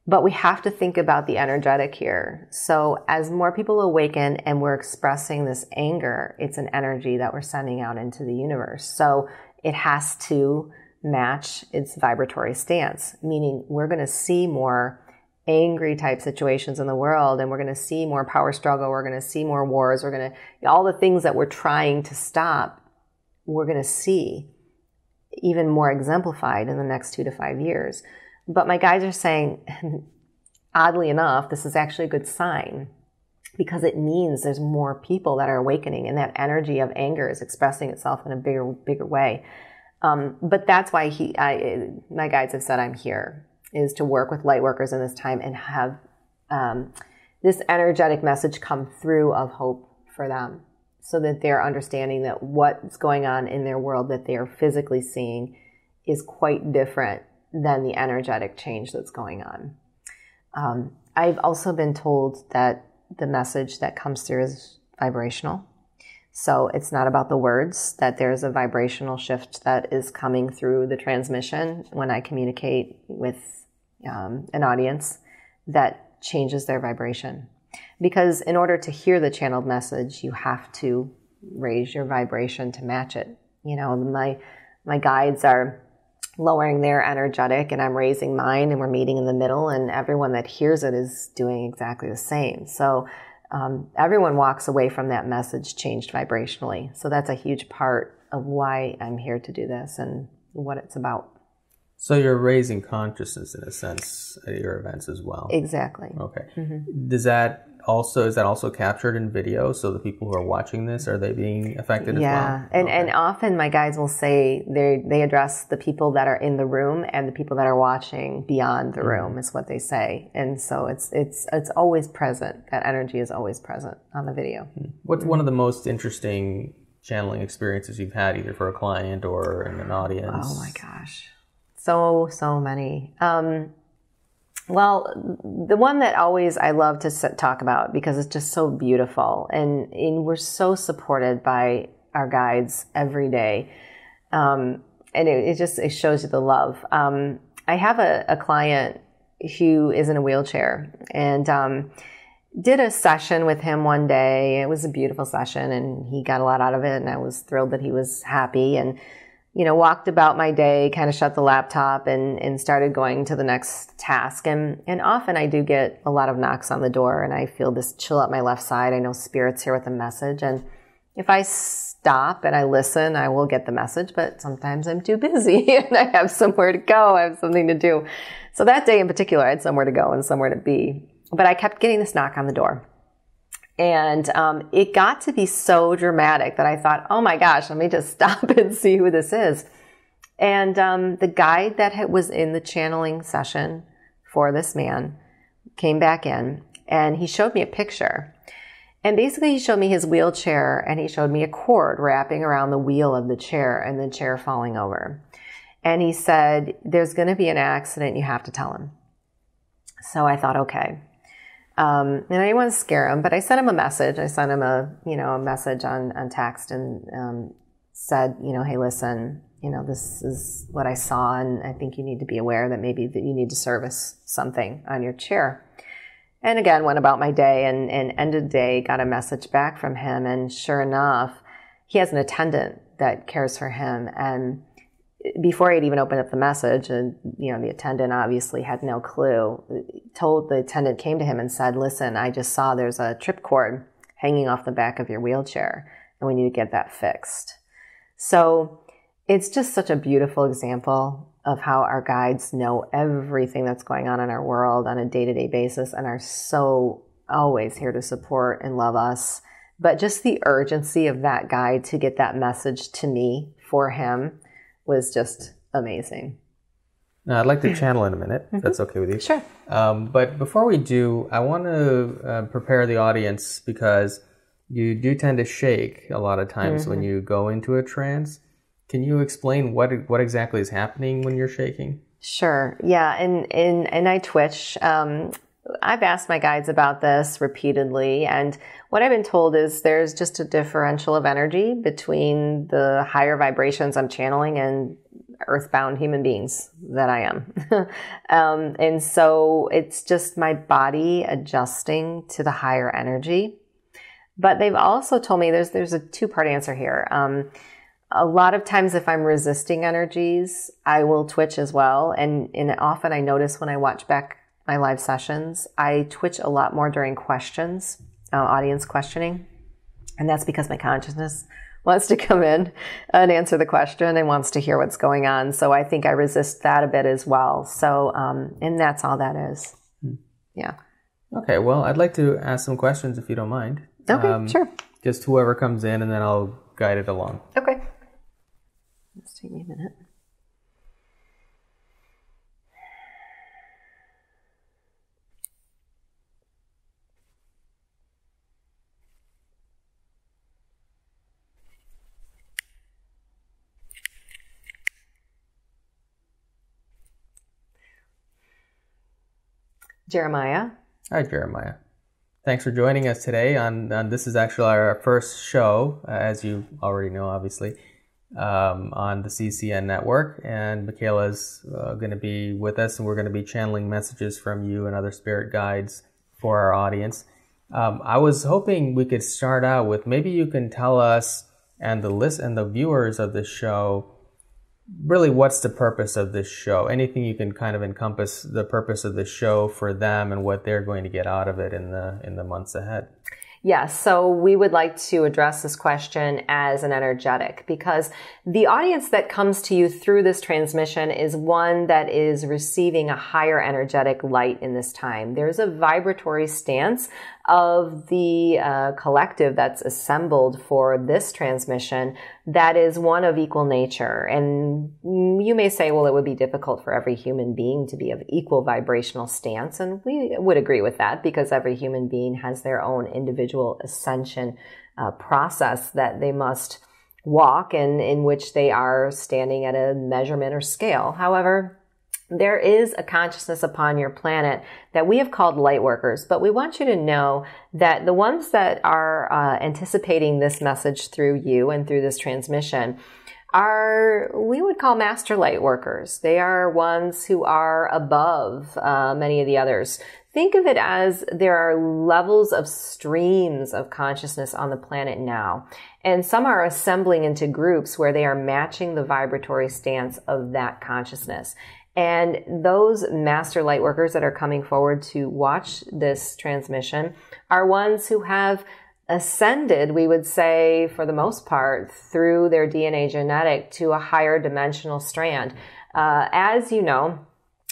But we have to think about the energetic here. So as more people awaken and we're expressing this anger, it's an energy that we're sending out into the universe. So it has to match its vibratory stance, meaning we're going to see more angry type situations in the world, and we're going to see more power struggle. We're going to see more wars. We're going to, all the things that we're trying to stop, we're going to see even more exemplified in the next 2 to 5 years. But my guides are saying, oddly enough, this is actually a good sign because it means there's more people that are awakening and that energy of anger is expressing itself in a bigger way. But that's why my guides have said I'm here, is to work with light workers in this time and have this energetic message come through of hope for them, so that they're understanding that what's going on in their world that they are physically seeing is quite different than the energetic change that's going on. I've also been told that the message that comes through is vibrational. So it's not about the words, that there's a vibrational shift that is coming through the transmission when I communicate with an audience that changes their vibration. Because in order to hear the channeled message, you have to raise your vibration to match it. My guides are lowering their energetic and I'm raising mine, and we're meeting in the middle, and everyone that hears it is doing exactly the same. So everyone walks away from that message changed vibrationally. So that's a huge part of why I'm here to do this and what it's about. So you're raising consciousness in a sense at your events as well. Exactly. Okay. Mm-hmm. Is that also captured in video? So the people who are watching this, are they being affected as well? Yeah. And often my guides will say they address the people that are in the room and the people that are watching beyond the room is what they say. And so it's always present. That energy is always present on the video. What's one of the most interesting channeling experiences you've had, either for a client or in an audience? Oh my gosh. So many. Well, the one that always I love to talk about because it's just so beautiful, and we're so supported by our guides every day, and it shows you the love. I have a client who is in a wheelchair, and did a session with him one day. It was a beautiful session, and he got a lot out of it, and I was thrilled that he was happy, and walked about my day, kind of shut the laptop and started going to the next task. And often I do get a lot of knocks on the door and I feel this chill up my left side. I know Spirit's here with a message. And if I stop and I listen, I will get the message, but sometimes I'm too busy and I have somewhere to go. I have something to do. So that day in particular, I had somewhere to go and somewhere to be. But I kept getting this knock on the door. And it got to be so dramatic that I thought, oh my gosh, let me just stop and see who this is. And the guide that was in the channeling session for this man came back in, and he showed me a picture. And basically he showed me his wheelchair, and he showed me a cord wrapping around the wheel of the chair and the chair falling over. And he said, there's going to be an accident. You have to tell him. So I thought, okay. And I didn't want to scare him, but I sent him a message. I sent him a message on text, and said, hey, listen, this is what I saw, and I think you need to be aware that maybe that you need to service something on your chair. And again, went about my day and end of the day, got a message back from him. And sure enough, he has an attendant that cares for him. And before I'd even opened up the message, and the attendant obviously had no clue, the attendant came to him and said, listen, I just saw there's a trip cord hanging off the back of your wheelchair, and we need to get that fixed. So it's just such a beautiful example of how our guides know everything that's going on in our world on a day-to-day basis and are so always here to support and love us. But just the urgency of that guide to get that message to me for him was just amazing. Now, I'd like to channel in a minute, if that's okay with you. Sure. But before we do, I want to prepare the audience, because you do tend to shake a lot of times when you go into a trance. Can you explain what exactly is happening when you're shaking? Sure. Yeah. And I twitch. I've asked my guides about this repeatedly, and what I've been told is there's just a differential of energy between the higher vibrations I'm channeling and earthbound human beings that I am. And so it's just my body adjusting to the higher energy. But they've also told me there's a two-part answer here. A lot of times if I'm resisting energies, I will twitch as well. And often I notice when I watch back my live sessions, I twitch a lot more during questions, audience questioning. And that's because my consciousness wants to come in and answer the question and wants to hear what's going on. So I think I resist that a bit as well. So, and that's all that is. Yeah. Okay. Well, I'd like to ask some questions if you don't mind. Okay, sure. Just whoever comes in, and then I'll guide it along. Okay. Let's take me a minute. Jeremiah. Hi, Jeremiah. Thanks for joining us today on this is actually our first show, as you already know, obviously, on the CCN network. And Micheila's going to be with us, and we're going to be channeling messages from you and other spirit guides for our audience. I was hoping we could start out with, maybe you can tell us and the viewers of this show, really what's the purpose of this show? Anything you can kind of encompass the purpose of the show for them and what they're going to get out of it in the months ahead. Yes, so we would like to address this question as an energetic, because the audience that comes to you through this transmission is one that is receiving a higher energetic light in this time. There's a vibratory stance of the collective that's assembled for this transmission that is one of equal nature. And you may say, well, it would be difficult for every human being to be of equal vibrational stance. And we would agree with that, because every human being has their own individual ascension process that they must walk, and in which they are standing at a measurement or scale. However, there is a consciousness upon your planet that we have called light workers, but we want you to know that the ones that are anticipating this message through you and through this transmission are, we would call master light workers. They are ones who are above many of the others. Think of it as there are levels of streams of consciousness on the planet now. And some are assembling into groups where they are matching the vibratory stance of that consciousness. And those master light workers that are coming forward to watch this transmission are ones who have ascended, we would say, for the most part, through their DNA genetic to a higher dimensional strand. As you know,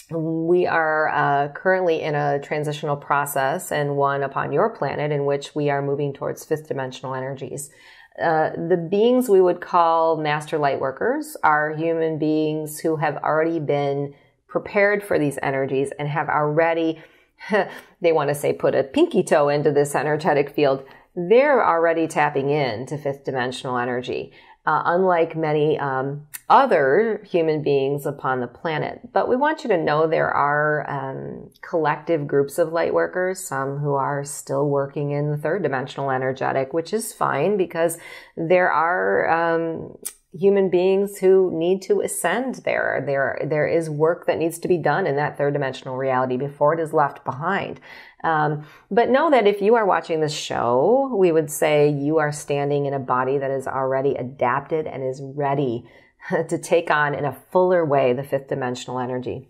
we are currently in a transitional process, and one upon your planet, in which we are moving towards fifth dimensional energies. The beings we would call master light workers are human beings who have already been prepared for these energies and have already, they want to say, put a pinky toe into this energetic field, they're already tapping into fifth dimensional energy, unlike many other human beings upon the planet. But we want you to know there are collective groups of light workers, some who are still working in the third dimensional energetic, which is fine because there are human beings who need to ascend there. There is work that needs to be done in that third dimensional reality before it is left behind. But know that if you are watching this show, we would say you are standing in a body that is already adapted and is ready to take on in a fuller way the fifth dimensional energy.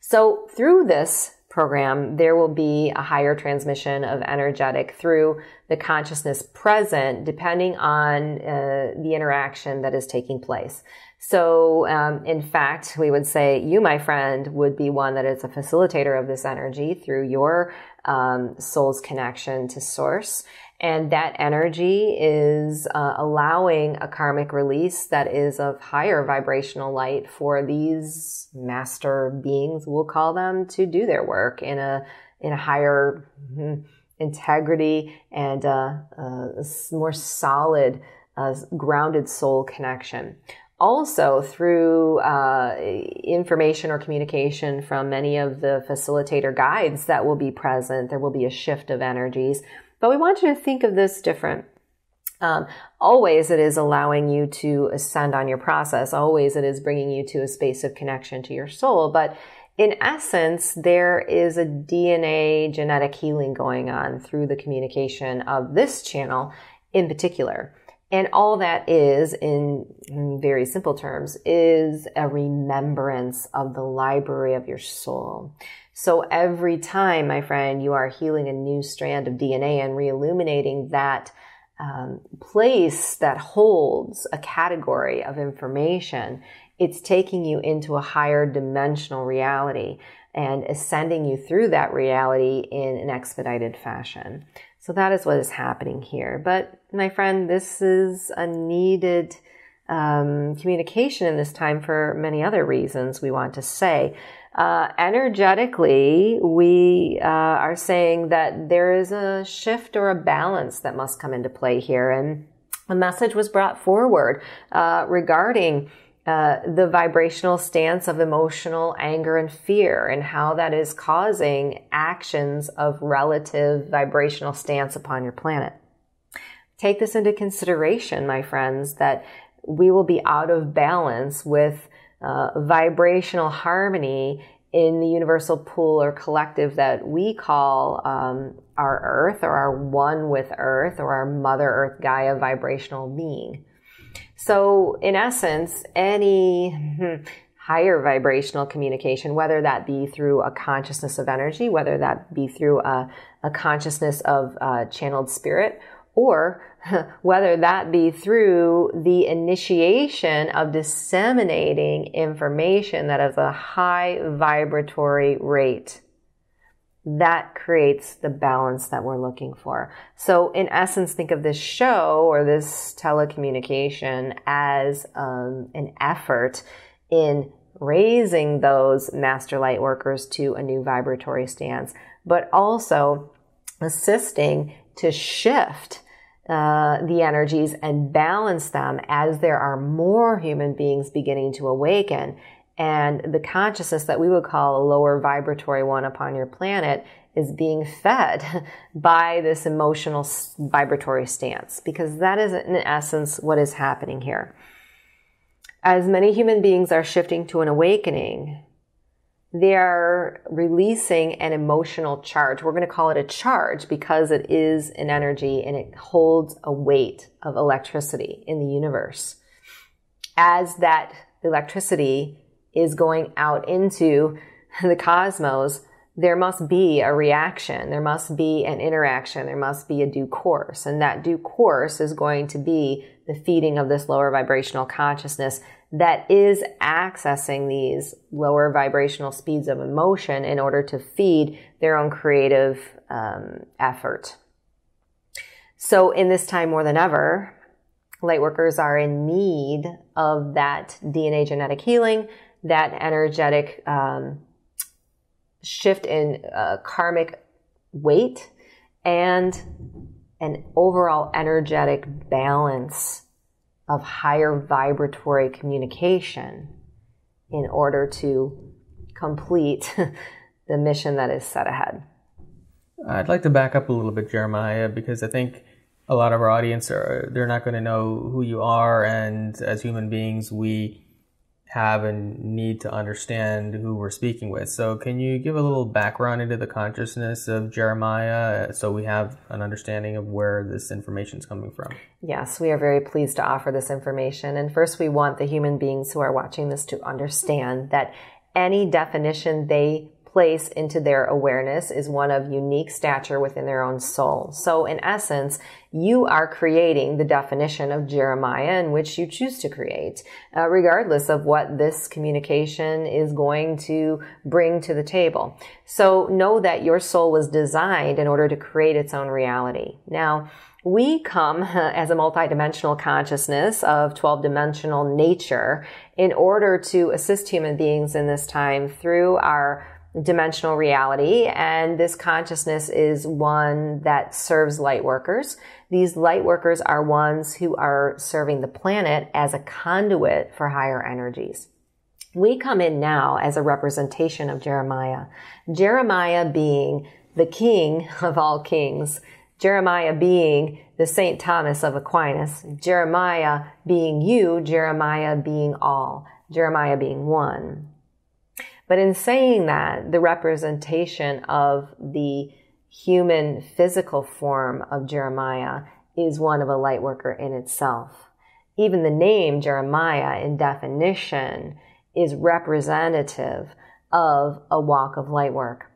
So through this program, there will be a higher transmission of energetic through the consciousness present, depending on the interaction that is taking place. So, in fact, we would say you, my friend, would be one that is a facilitator of this energy through your soul's connection to source. And that energy is allowing a karmic release that is of higher vibrational light for these master beings, we'll call them, to do their work in a higher integrity and more solid, grounded soul connection. Also, through information or communication from many of the facilitator guides that will be present, there will be a shift of energies. But we want you to think of this different. Always it is allowing you to ascend on your process. Always it is bringing you to a space of connection to your soul. But in essence, there is a DNA genetic healing going on through the communication of this channel in particular. And all that is, in very simple terms, is a remembrance of the library of your soul. So every time, my friend, you are healing a new strand of DNA and re-illuminating that place that holds a category of information, it's taking you into a higher dimensional reality and ascending you through that reality in an expedited fashion. So that is what is happening here. But my friend, this is a needed communication in this time for many other reasons we want to say. Energetically, we are saying that there is a shift or a balance that must come into play here. And a message was brought forward regarding the vibrational stance of emotional anger and fear and how that is causing actions of relative vibrational stance upon your planet. Take this into consideration, my friends, that we will be out of balance with vibrational harmony in the universal pool or collective that we call our Earth, or our one with Earth, or our Mother Earth Gaia vibrational being. So in essence, any higher vibrational communication, whether that be through a consciousness of energy, whether that be through a consciousness of channeled spirit, or whether that be through the initiation of disseminating information that is a high vibratory rate, that creates the balance that we're looking for. So in essence, think of this show or this telecommunication as an effort in raising those master light workers to a new vibratory stance, but also assisting to shift the energies and balance them as there are more human beings beginning to awaken. And the consciousness that we would call a lower vibratory one upon your planet is being fed by this emotional vibratory stance, because that is in essence what is happening here. As many human beings are shifting to an awakening, they are releasing an emotional charge. We're going to call it a charge because it is an energy and it holds a weight of electricity in the universe. As that electricity is going out into the cosmos, there must be a reaction, there must be an interaction, there must be a due course. And that due course is going to be the feeding of this lower vibrational consciousness that is accessing these lower vibrational speeds of emotion in order to feed their own creative effort. So in this time more than ever, lightworkers are in need of that DNA genetic healing, that energetic shift in karmic weight, and an overall energetic balance of higher vibratory communication in order to complete the mission that is set ahead. I'd like to back up a little bit, Jeremiah, because I think a lot of our audience they're not going to know who you are, and as human beings, we have and need to understand who we're speaking with. So can you give a little background into the consciousness of Jeremiah so we have an understanding of where this information is coming from? Yes, we are very pleased to offer this information. And first, we want the human beings who are watching this to understand that any definition they place into their awareness is one of unique stature within their own soul. So in essence, you are creating the definition of Jeremiah in which you choose to create, regardless of what this communication is going to bring to the table. So know that your soul was designed in order to create its own reality. Now, we come as a multidimensional consciousness of 12-dimensional nature in order to assist human beings in this time through our dimensional reality, and this consciousness is one that serves light workers. These light workers are ones who are serving the planet as a conduit for higher energies. We come in now as a representation of Jeremiah. Jeremiah being the king of all kings. Jeremiah being the St. Thomas of Aquinas. Jeremiah being you. Jeremiah being all. Jeremiah being one. But in saying that, the representation of the human physical form of Jeremiah is one of a light worker in itself. Even the name Jeremiah in definition is representative of a walk of light work.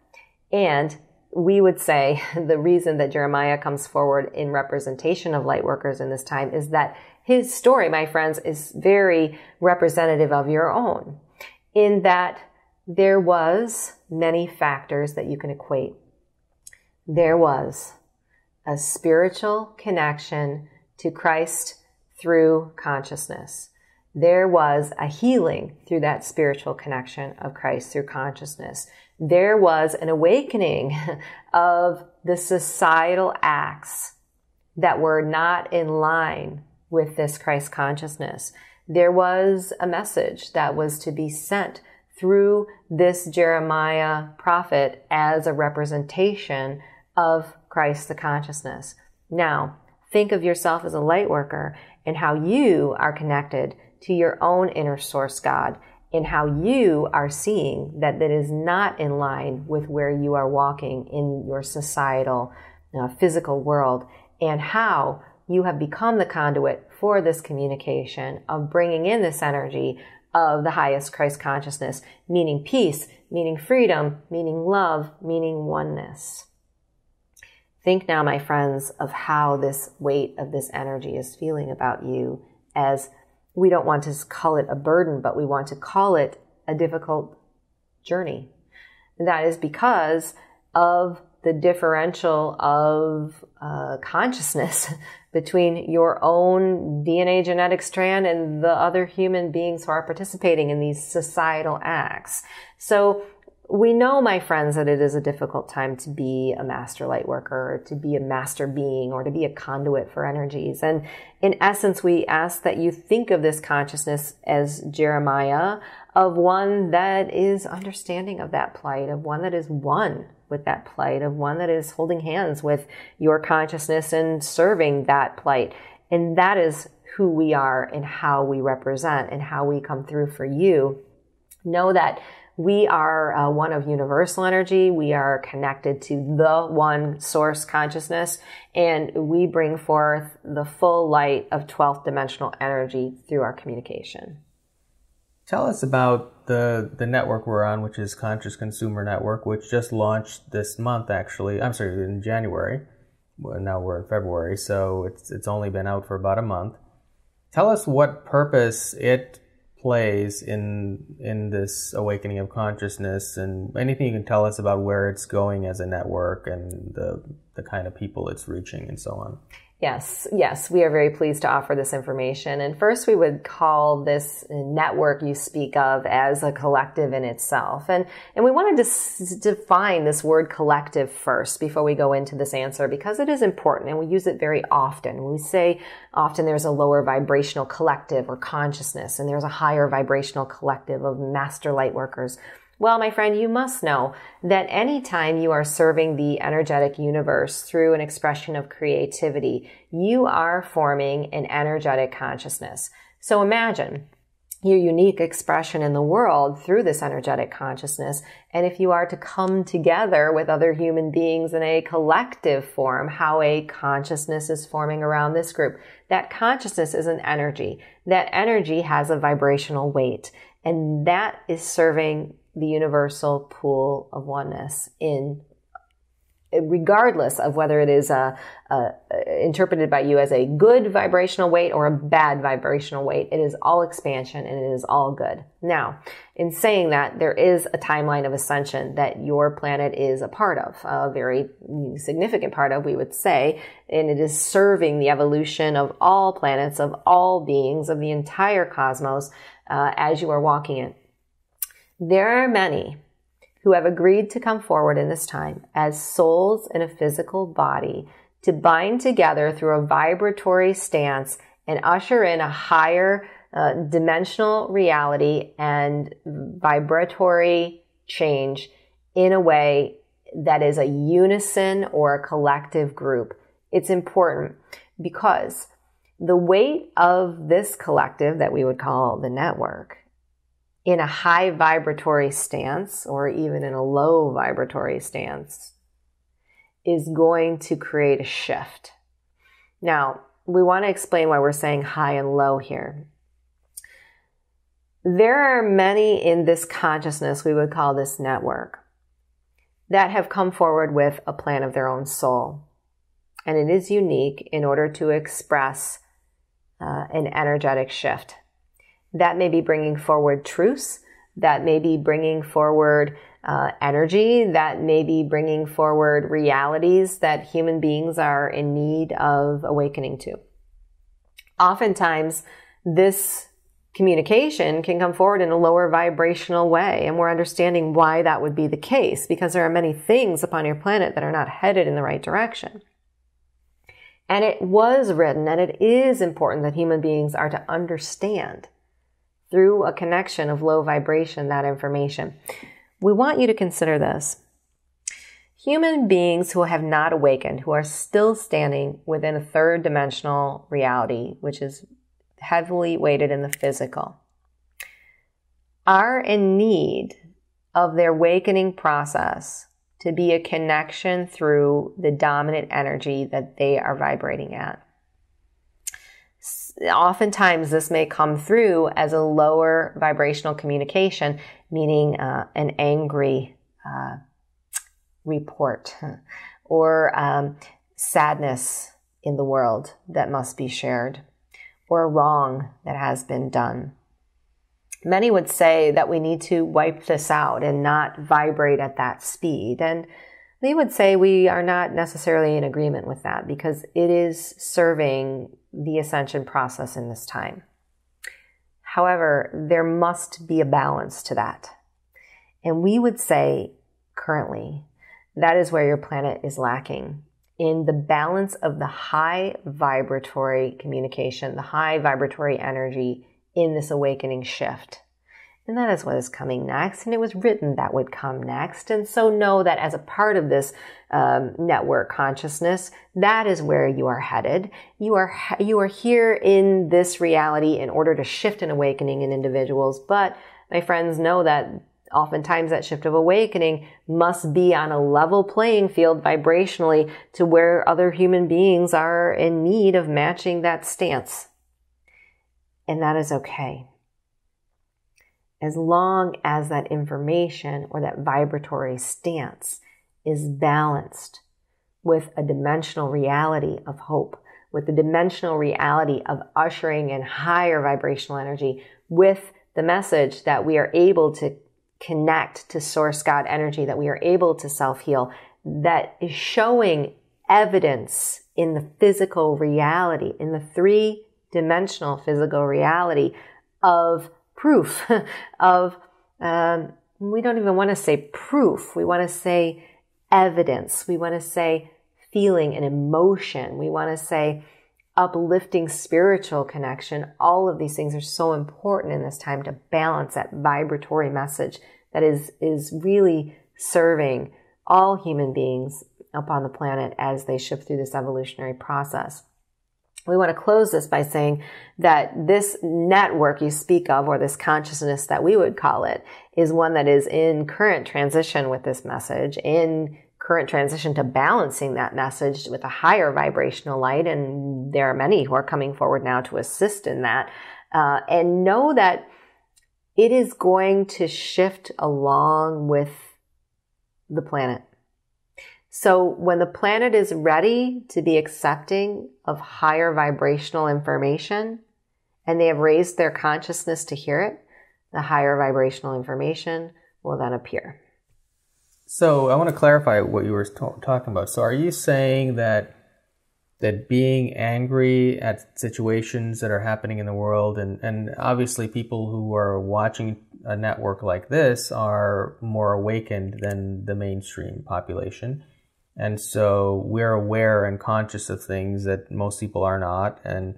And we would say the reason that Jeremiah comes forward in representation of light workers in this time is that his story, my friends, is very representative of your own, in that there was many factors that you can equate. There was a spiritual connection to Christ through consciousness. There was a healing through that spiritual connection of Christ through consciousness. There was an awakening of the societal acts that were not in line with this Christ consciousness. There was a message that was to be sent through this Jeremiah prophet as a representation of Christ the consciousness. Now, think of yourself as a light worker and how you are connected to your own inner source God, and how you are seeing that that is not in line with where you are walking in your societal, physical world, and how you have become the conduit for this communication of bringing in this energy of the highest Christ consciousness, meaning peace, meaning freedom, meaning love, meaning oneness. Think now, my friends, of how this weight of this energy is feeling about you, as we don't want to call it a burden, but we want to call it a difficult journey. That is because of the differential of consciousness between your own DNA genetic strand and the other human beings who are participating in these societal acts. So we know, my friends, that it is a difficult time to be a master light worker, or to be a master being, or to be a conduit for energies. And in essence, we ask that you think of this consciousness as Jeremiah, of one that is understanding of that plight, of one that is one with that plight, of one that is holding hands with your consciousness and serving that plight. And that is who we are and how we represent and how we come through for you. Know that we are one of universal energy. We are connected to the one source consciousness, and we bring forth the full light of 12th dimensional energy through our communication. Tell us about the network we're on, which is Conscious Consumer Network, which just launched this month, actually. I'm sorry, in January. Well, now we're in February, so it's only been out for about a month. Tell us what purpose it plays in this awakening of consciousness, and anything you can tell us about where it's going as a network and the kind of people it's reaching and so on. Yes, we are very pleased to offer this information. And first, we would call this network you speak of as a collective in itself. And we wanted to define this word collective first before we go into this answer, because it is important and we use it very often. We say often there's a lower vibrational collective or consciousness, and there's a higher vibrational collective of master light workers. Well, my friend, you must know that anytime you are serving the energetic universe through an expression of creativity, you are forming an energetic consciousness. So imagine your unique expression in the world through this energetic consciousness. And if you are to come together with other human beings in a collective form, how a consciousness is forming around this group. That consciousness is an energy. That energy has a vibrational weight. And that is serving the universal pool of oneness regardless of whether it is interpreted by you as a good vibrational weight or a bad vibrational weight. It is all expansion and it is all good. Now, in saying that, there is a timeline of ascension that your planet is a part of, a very significant part of, we would say, and it is serving the evolution of all planets, of all beings, of the entire cosmos as you are walking it. There are many who have agreed to come forward in this time as souls in a physical body to bind together through a vibratory stance and usher in a higher dimensional reality and vibratory change in a way that is a unison or a collective group. It's important because the weight of this collective that we would call the network in a high vibratory stance or even in a low vibratory stance is going to create a shift. Now, we want to explain why we're saying high and low here. There are many in this consciousness, we would call this network, that have come forward with a plan of their own soul. And it is unique in order to express an energetic shift. That may be bringing forward truths, that may be bringing forward energy, that may be bringing forward realities that human beings are in need of awakening to. Oftentimes, this communication can come forward in a lower vibrational way, and we're understanding why that would be the case, because there are many things upon your planet that are not headed in the right direction. And it was written, and it is important that human beings are to understand through a connection of low vibration, that information. We want you to consider this. Human beings who have not awakened, who are still standing within a third dimensional reality, which is heavily weighted in the physical, are in need of their awakening process to be a connection through the dominant energy that they are vibrating at. Oftentimes, this may come through as a lower vibrational communication, meaning an angry report or sadness in the world that must be shared, or a wrong that has been done. Many would say that we need to wipe this out and not vibrate at that speed. And we would say we are not necessarily in agreement with that, because it is serving the ascension process in this time. However, there must be a balance to that. And we would say currently that is where your planet is lacking, in the balance of the high vibratory communication, the high vibratory energy in this awakening shift. And that is what is coming next. And it was written that would come next. And so know that as a part of this network consciousness, that is where you are headed. You are here in this reality in order to shift an awakening in individuals. But my friends, know that oftentimes that shift of awakening must be on a level playing field vibrationally to where other human beings are in need of matching that stance. And that is okay, as long as that information or that vibratory stance is balanced with a dimensional reality of hope, with the dimensional reality of ushering in higher vibrational energy, with the message that we are able to connect to source God energy, that we are able to self-heal, that is showing evidence in the physical reality, in the three-dimensional physical reality of proof, of, we don't even want to say proof. We want to say evidence. We want to say feeling and emotion. We want to say uplifting spiritual connection. All of these things are so important in this time to balance that vibratory message that is really serving all human beings upon the planet as they shift through this evolutionary process. We want to close this by saying that this network you speak of, or this consciousness that we would call it, is one that is in current transition with this message, in current transition to balancing that message with a higher vibrational light. And there are many who are coming forward now to assist in that. And know that it is going to shift along with the planet. So when the planet is ready to be accepting of higher vibrational information, and they have raised their consciousness to hear it, the higher vibrational information will then appear. So I want to clarify what you were talking about. So are you saying that being angry at situations that are happening in the world, and obviously people who are watching a network like this are more awakened than the mainstream population, and so we're aware and conscious of things that most people are not, and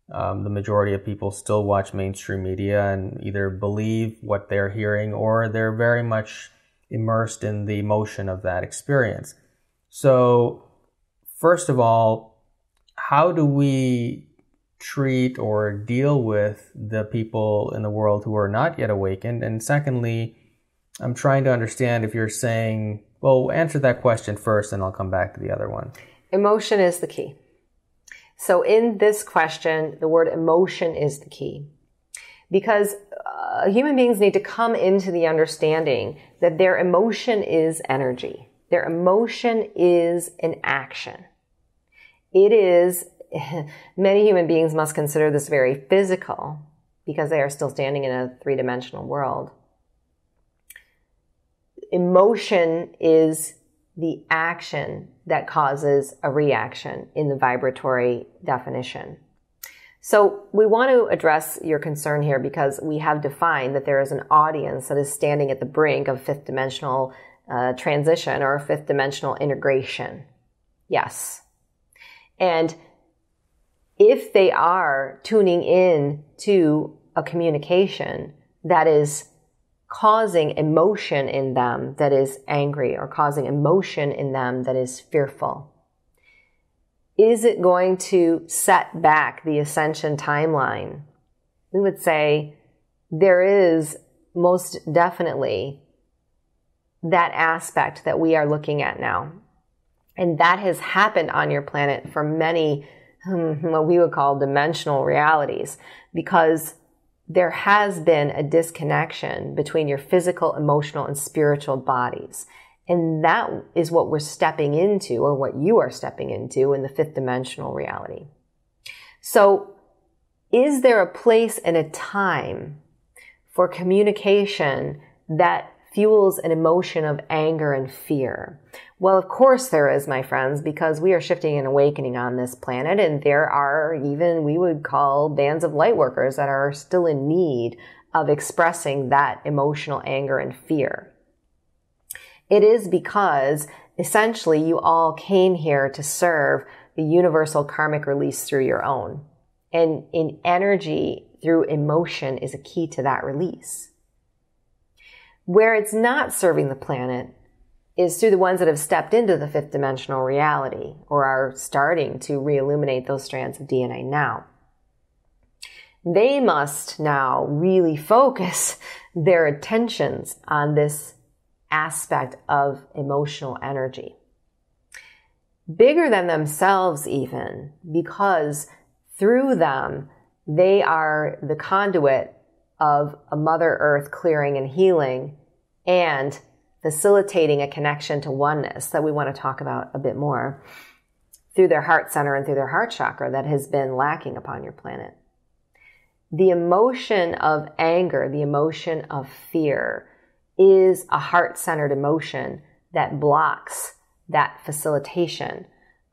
the majority of people still watch mainstream media and either believe what they're hearing or they're very much immersed in the emotion of that experience. So first of all, how do we treat or deal with the people in the world who are not yet awakened? And secondly, I'm trying to understand if you're saying, well, answer that question first and I'll come back to the other one. Emotion is the key. So in this question, the word emotion is the key, because human beings need to come into the understanding that their emotion is energy. Their emotion is an action. It is, many human beings must consider this very physical because they are still standing in a three-dimensional world. Emotion is the action that causes a reaction in the vibratory definition. So we want to address your concern here because we have defined that there is an audience that is standing at the brink of fifth dimensional transition or fifth dimensional integration. Yes. And if they are tuning in to a communication that is causing emotion in them that is angry, or causing emotion in them that is fearful, is it going to set back the ascension timeline? We would say there is most definitely that aspect that we are looking at now. And that has happened on your planet for many, what we would call dimensional realities, because there has been a disconnection between your physical, emotional, and spiritual bodies. And that is what we're stepping into, or what you are stepping into in the fifth dimensional reality. So is there a place and a time for communication that fuels an emotion of anger and fear? Well, of course there is, my friends, because we are shifting and awakening on this planet, and there are even, we would call, bands of light workers that are still in need of expressing that emotional anger and fear. It is because essentially you all came here to serve the universal karmic release through your own. And in energy, through emotion is a key to that release. Where it's not serving the planet is through the ones that have stepped into the fifth dimensional reality or are starting to re-illuminate those strands of DNA now. They must now really focus their attentions on this aspect of emotional energy. Bigger than themselves even, because through them, they are the conduit of a Mother Earth clearing and healing and facilitating a connection to oneness that we want to talk about a bit more through their heart center and through their heart chakra that has been lacking upon your planet. The emotion of anger, the emotion of fear, is a heart-centered emotion that blocks that facilitation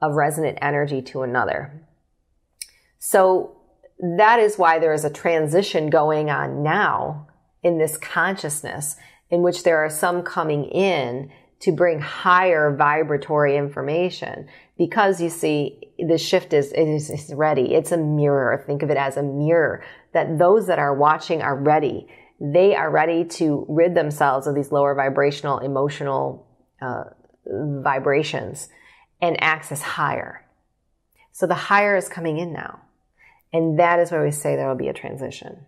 of resonant energy to another. So that is why there is a transition going on now in this consciousness, in which there are some coming in to bring higher vibratory information. Because you see, the shift is ready. It's a mirror. Think of it as a mirror, that those that are watching are ready. They are ready to rid themselves of these lower vibrational, emotional vibrations and access higher. So the higher is coming in now. And that is where we say there will be a transition.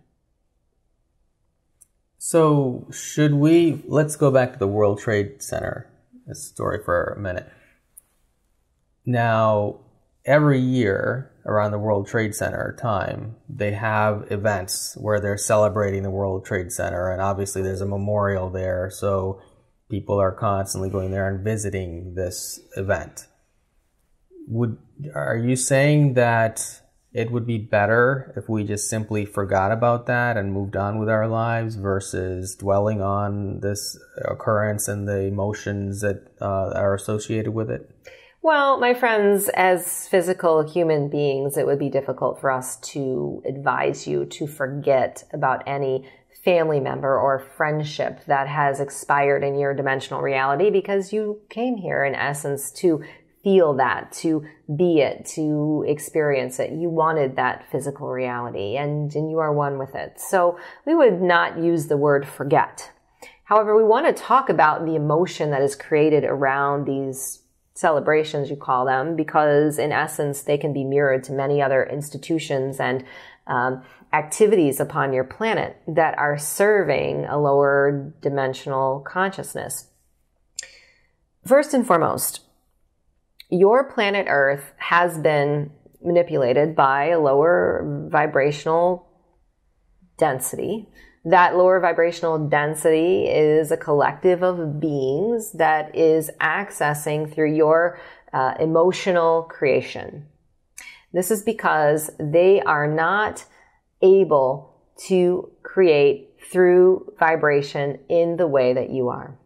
So let's go back to the World Trade Center story for a minute. Now, every year around the World Trade Center time, they have events where they're celebrating the World Trade Center, and obviously there's a memorial there, so people are constantly going there and visiting this event. Are you saying that it would be better if we just simply forgot about that and moved on with our lives versus dwelling on this occurrence and the emotions that are associated with it? Well, my friends, as physical human beings, it would be difficult for us to advise you to forget about any family member or friendship that has expired in your dimensional reality, because you came here in essence to feel that, to be it, to experience it. You wanted that physical reality, and you are one with it. So we would not use the word forget. However, we want to talk about the emotion that is created around these celebrations, you call them, because in essence, they can be mirrored to many other institutions and activities upon your planet that are serving a lower dimensional consciousness. First and foremost, your planet Earth has been manipulated by a lower vibrational density. That lower vibrational density is a collective of beings that is accessing through your emotional creation. This is because they are not able to create through vibration in the way that you are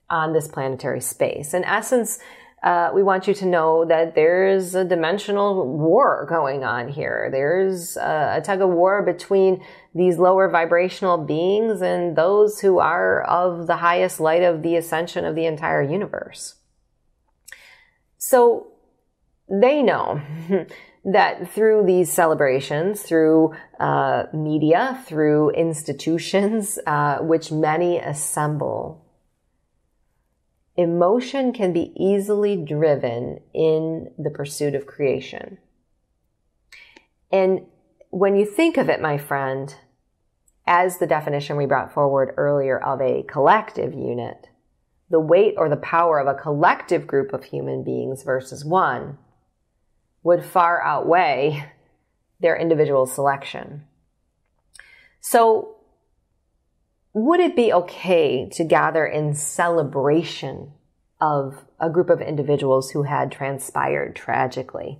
on this planetary space. In essence, we want you to know that there's a dimensional war going on here. There's a tug of war between these lower vibrational beings and those who are of the highest light of the ascension of the entire universe. So they know that through these celebrations, through media, through institutions, which many assemble, emotion can be easily driven in the pursuit of creation. And when you think of it, my friend, as the definition we brought forward earlier of a collective unit, the weight or the power of a collective group of human beings versus one would far outweigh their individual selection. So, would it be okay to gather in celebration of a group of individuals who had transpired tragically?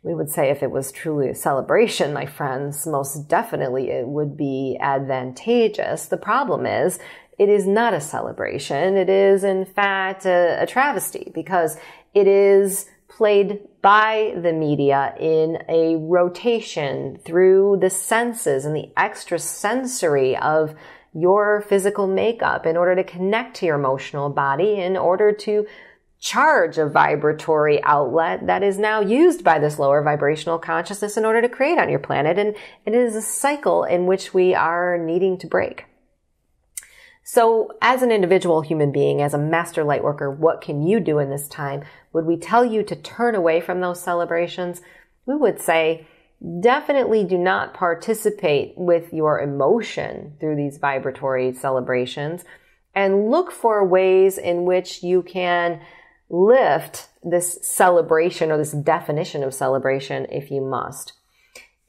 We would say if it was truly a celebration, my friends, most definitely it would be advantageous. The problem is, it is not a celebration. It is, in fact, a travesty, because it is played by the media in a rotation through the senses and the extrasensory of your physical makeup in order to connect to your emotional body, in order to charge a vibratory outlet that is now used by this lower vibrational consciousness in order to create on your planet. And it is a cycle in which we are needing to break. So as an individual human being, as a master light worker, what can you do in this time? Would we tell you to turn away from those celebrations? We would say, definitely do not participate with your emotion through these vibratory celebrations, and look for ways in which you can lift this celebration or this definition of celebration if you must.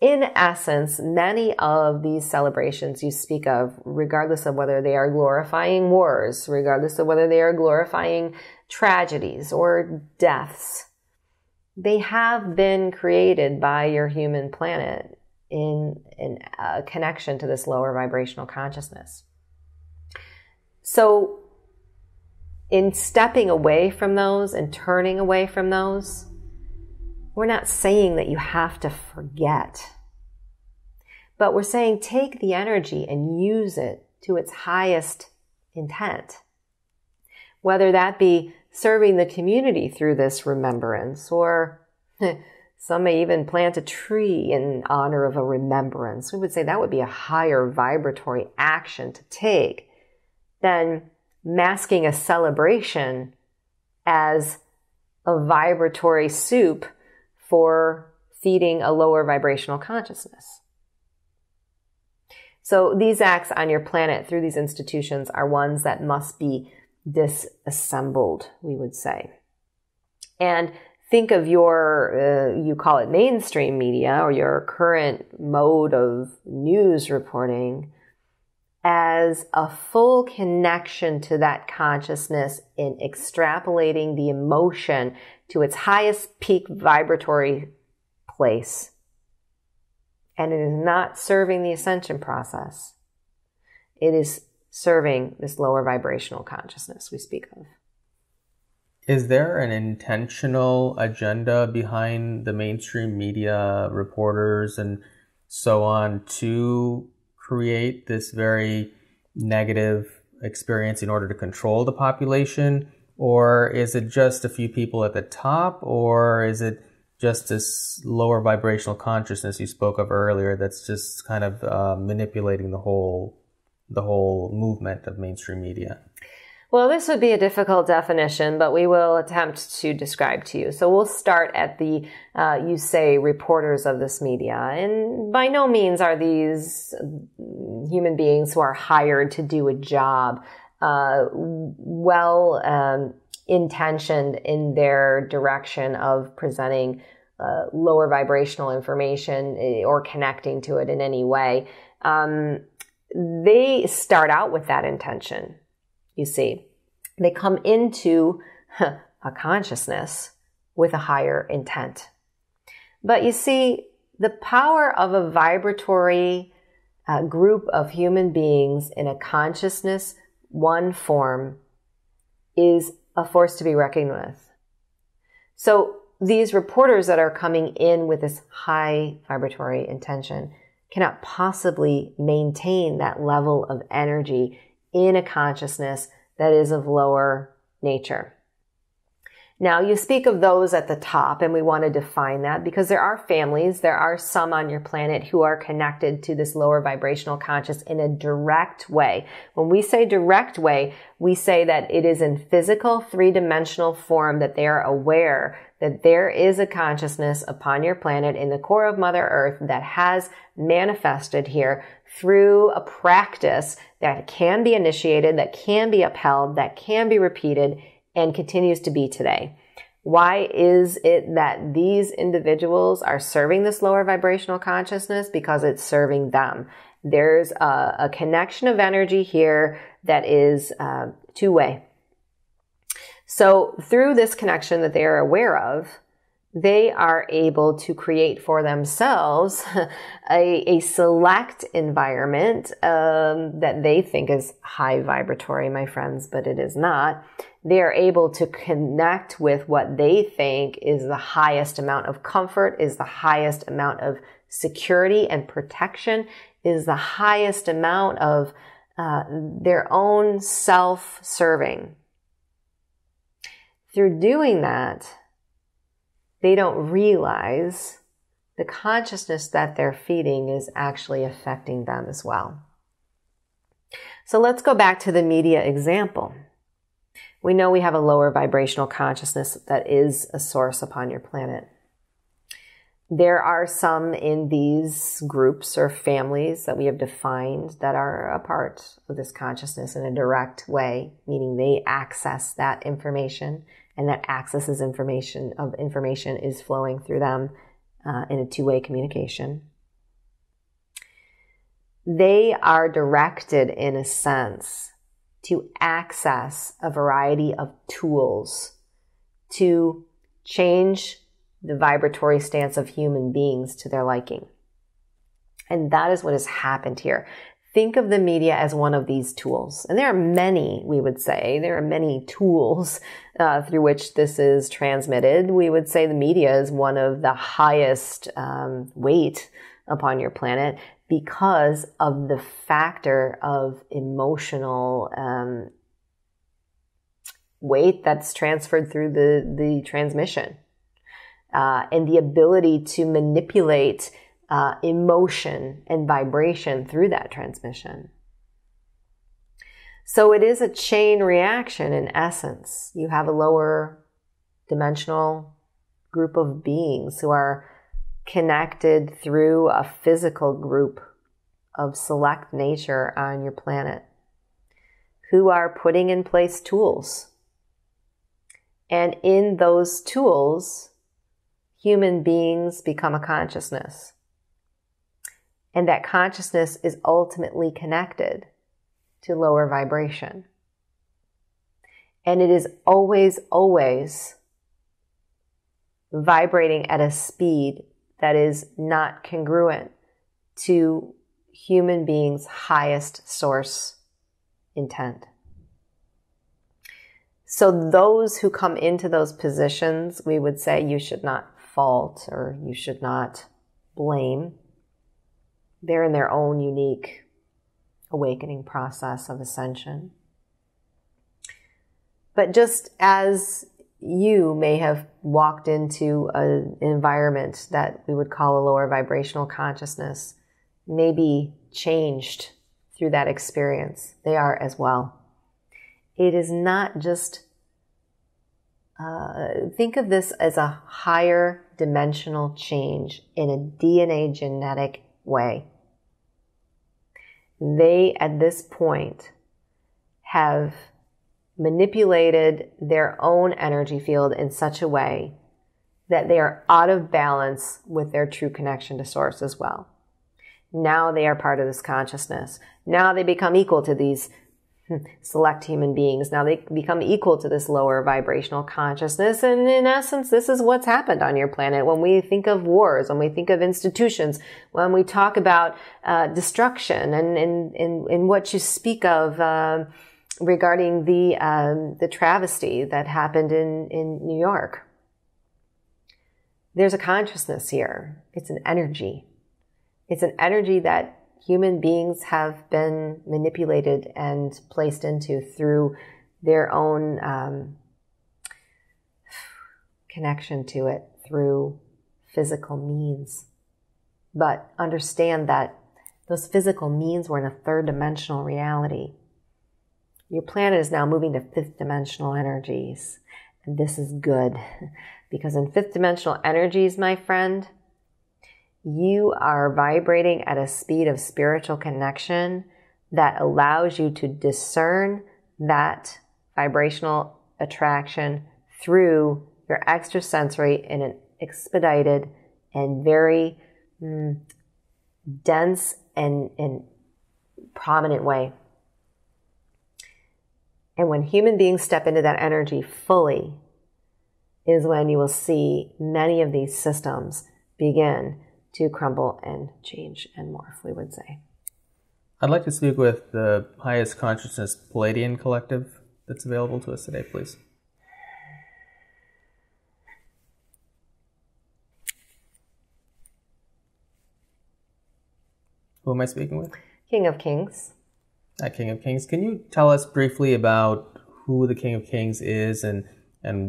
In essence, many of these celebrations you speak of, regardless of whether they are glorifying wars, regardless of whether they are glorifying tragedies or deaths, they have been created by your human planet in a connection to this lower vibrational consciousness. So in stepping away from those and turning away from those, we're not saying that you have to forget. But we're saying take the energy and use it to its highest intent. Whether that be serving the community through this remembrance, or some may even plant a tree in honor of a remembrance. We would say that would be a higher vibratory action to take than masking a celebration as a vibratory soup for feeding a lower vibrational consciousness. So these acts on your planet through these institutions are ones that must be disassembled, we would say. And think of your, you call it mainstream media, or your current mode of news reporting, as a full connection to that consciousness in extrapolating the emotion to its highest peak vibratory place. And it is not serving the ascension process. It is serving this lower vibrational consciousness we speak of. Is there an intentional agenda behind the mainstream media reporters and so on to create this very negative experience in order to control the population? Or is it just a few people at the top? Or is it just this lower vibrational consciousness you spoke of earlier that's just kind of manipulating the whole movement of mainstream media? Well, this would be a difficult definition, but we will attempt to describe to you. So we'll start at the, you say, reporters of this media. And by no means are these human beings who are hired to do a job, intentioned in their direction of presenting lower vibrational information or connecting to it in any way. They start out with that intention. You see, they come into a consciousness with a higher intent. But you see, the power of a vibratory group of human beings in a consciousness, one form, is a force to be reckoned with. So these reporters that are coming in with this high vibratory intention cannot possibly maintain that level of energy in a consciousness that is of lower nature. Now, you speak of those at the top, and we want to define that because there are families, there are some on your planet who are connected to this lower vibrational conscious in a direct way. When we say direct way, we say that it is in physical, three-dimensional form that they are aware that there is a consciousness upon your planet in the core of Mother Earth that has manifested here through a practice that can be initiated, that can be upheld, that can be repeated, and continues to be today. Why is it that these individuals are serving this lower vibrational consciousness? Because it's serving them. There's a connection of energy here that is two-way. So through this connection that they are aware of, they are able to create for themselves a select environment that they think is high vibratory, my friends, but it is not. They are able to connect with what they think is the highest amount of comfort, is the highest amount of security and protection, is the highest amount of their own self-serving. Through doing that, they don't realize the consciousness that they're feeding is actually affecting them as well. So let's go back to the media example. We know we have a lower vibrational consciousness that is a source upon your planet. There are some in these groups or families that we have defined that are a part of this consciousness in a direct way, meaning they access that information, and that accesses information is flowing through them in a two-way communication. They are directed, in a sense, to access a variety of tools to change the vibratory stance of human beings to their liking. And that is what has happened here. Think of the media as one of these tools. And there are many, we would say, there are many tools through which this is transmitted. We would say the media is one of the highest weight upon your planet because of the factor of emotional weight that's transferred through the transmission and the ability to manipulate emotion and vibration through that transmission. So it is a chain reaction in essence. You have a lower dimensional group of beings who are connected through a physical group of select nature on your planet who are putting in place tools. And in those tools, human beings become a consciousness. And that consciousness is ultimately connected to lower vibration. And it is always, always vibrating at a speed that is not congruent to human beings' highest source intent. So those who come into those positions, we would say you should not fault or you should not blame. They're in their own unique awakening process of ascension. But just as you may have walked into an environment that we would call a lower vibrational consciousness, may be changed through that experience, they are as well. It is not just, think of this as a higher dimensional change in a DNA genetic way. They, at this point, have manipulated their own energy field in such a way that they are out of balance with their true connection to source as well. Now they are part of this consciousness. Now they become equal to these select human beings. Now they become equal to this lower vibrational consciousness. And in essence, this is what's happened on your planet. When we think of wars, when we think of institutions, when we talk about destruction and what you speak of regarding the travesty that happened in New York. There's a consciousness here. It's an energy. It's an energy that human beings have been manipulated and placed into through their own connection to it through physical means. But understand that those physical means were in a third dimensional reality. Your planet is now moving to fifth dimensional energies. And this is good because in fifth dimensional energies, my friend, you are vibrating at a speed of spiritual connection that allows you to discern that vibrational attraction through your extrasensory in an expedited and very dense and prominent way. And when human beings step into that energy fully is when you will see many of these systems begin to crumble and change and morph, we would say. I'd like to speak with the highest consciousness Palladian collective that's available to us today, please. Who am I speaking with? King of Kings. King of Kings. Can you tell us briefly about who the King of Kings is and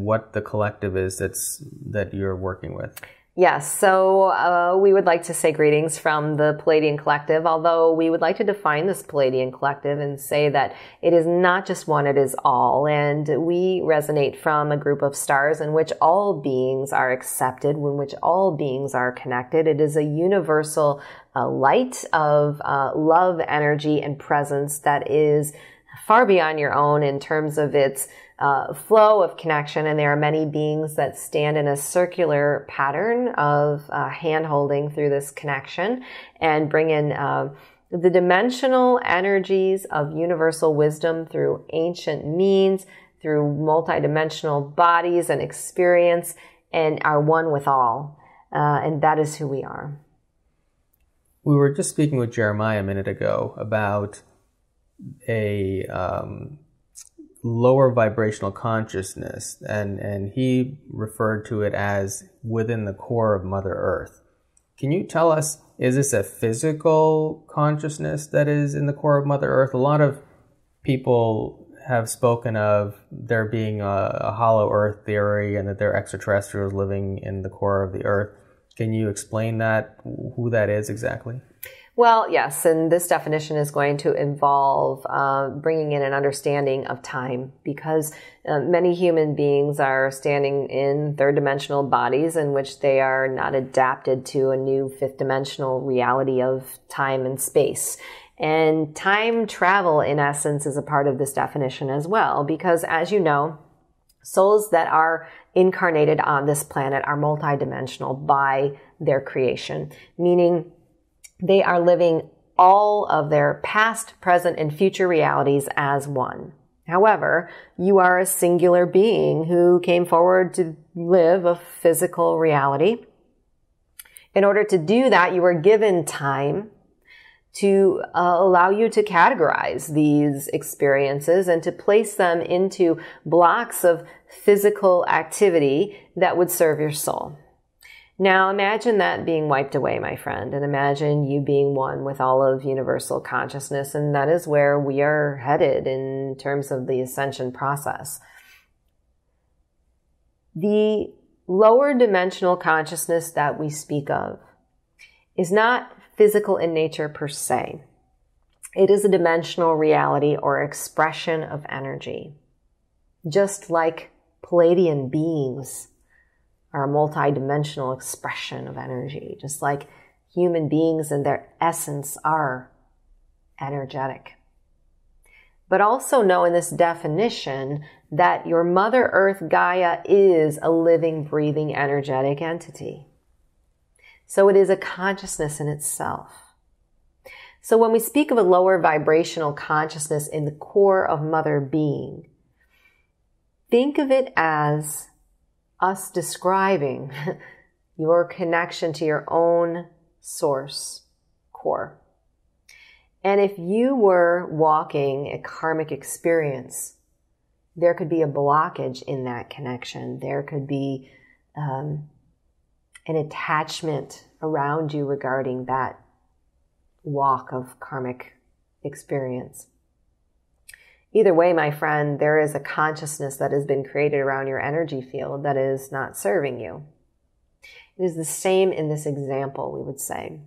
what the collective is that you're working with? Yes, so we would like to say greetings from the Palladian Collective, although we would like to define this Palladian Collective and say that it is not just one, it is all. And we resonate from a group of stars in which all beings are accepted, in which all beings are connected. It is a universal light of love, energy, and presence that is far beyond your own in terms of its flow of connection, and there are many beings that stand in a circular pattern of hand-holding through this connection and bring in the dimensional energies of universal wisdom through ancient means, through multidimensional bodies and experience, and are one with all. And that is who we are. We were just speaking with Jeremiah a minute ago about a lower vibrational consciousness, and he referred to it as within the core of Mother Earth. Can you tell us, is this a physical consciousness that is in the core of Mother Earth? A lot of people have spoken of there being a hollow Earth theory and that there are extraterrestrials living in the core of the Earth. Can you explain that, who that is exactly? Well, yes, and this definition is going to involve bringing in an understanding of time, because many human beings are standing in third-dimensional bodies in which they are not adapted to a new fifth-dimensional reality of time and space. And time travel, in essence, is a part of this definition as well, because as you know, souls that are incarnated on this planet are multidimensional by their creation, meaning they are living all of their past, present, and future realities as one. However, you are a singular being who came forward to live a physical reality. In order to do that, you were given time to allow you to categorize these experiences and to place them into blocks of physical activity that would serve your soul. Now imagine that being wiped away, my friend, and imagine you being one with all of universal consciousness, and that is where we are headed in terms of the ascension process. The lower dimensional consciousness that we speak of is not physical in nature per se. It is a dimensional reality or expression of energy. Just like Palladian beings are a multidimensional expression of energy, just like human beings in their essence are energetic. But also know in this definition that your Mother Earth Gaia is a living, breathing, energetic entity. So it is a consciousness in itself. So when we speak of a lower vibrational consciousness in the core of Mother Being, think of it as us describing your connection to your own source core. And if you were walking a karmic experience, there could be a blockage in that connection. There could be an attachment around you regarding that walk of karmic experience. Either way, my friend, there is a consciousness that has been created around your energy field that is not serving you. It is the same in this example, we would say.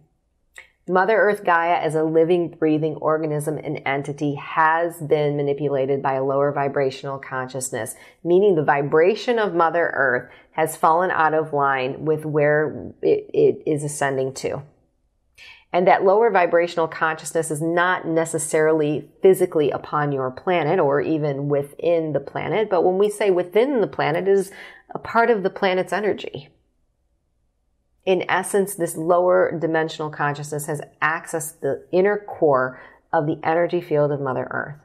Mother Earth Gaia as a living, breathing organism and entity has been manipulated by a lower vibrational consciousness, meaning the vibration of Mother Earth has fallen out of line with where it is ascending to. And that lower vibrational consciousness is not necessarily physically upon your planet or even within the planet. But when we say within the planet, it is a part of the planet's energy. In essence, this lower dimensional consciousness has accessed the inner core of the energy field of Mother Earth.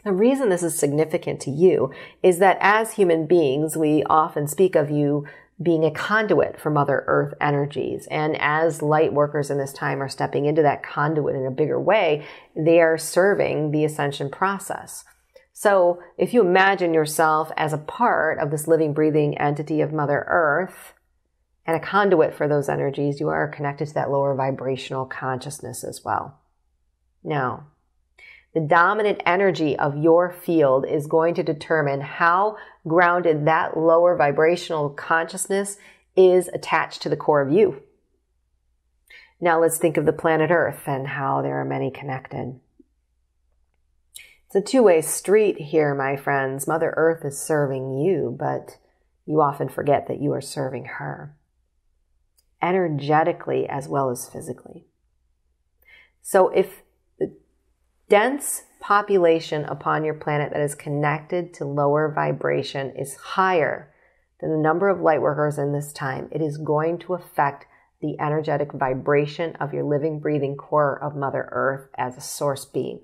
The reason this is significant to you is that as human beings, we often speak of you being a conduit for Mother Earth energies. And as light workers in this time are stepping into that conduit in a bigger way, they are serving the ascension process. So if you imagine yourself as a part of this living, breathing entity of Mother Earth and a conduit for those energies, you are connected to that lower vibrational consciousness as well. Now, the dominant energy of your field is going to determine how grounded that lower vibrational consciousness is attached to the core of you. Now let's think of the planet Earth and how there are many connected. It's a two-way street here, my friends. Mother Earth is serving you, but you often forget that you are serving her, energetically as well as physically. So if the dense population upon your planet that is connected to lower vibration is higher than the number of light workers in this time, it is going to affect the energetic vibration of your living, breathing core of Mother Earth as a source being.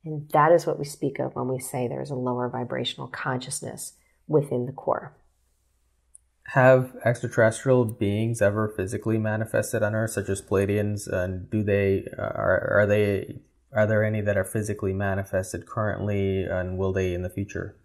And that is what we speak of when we say there's a lower vibrational consciousness within the core. Have extraterrestrial beings ever physically manifested on Earth, such as Pleiadians? And are there any that are physically manifested currently, and will they in the future?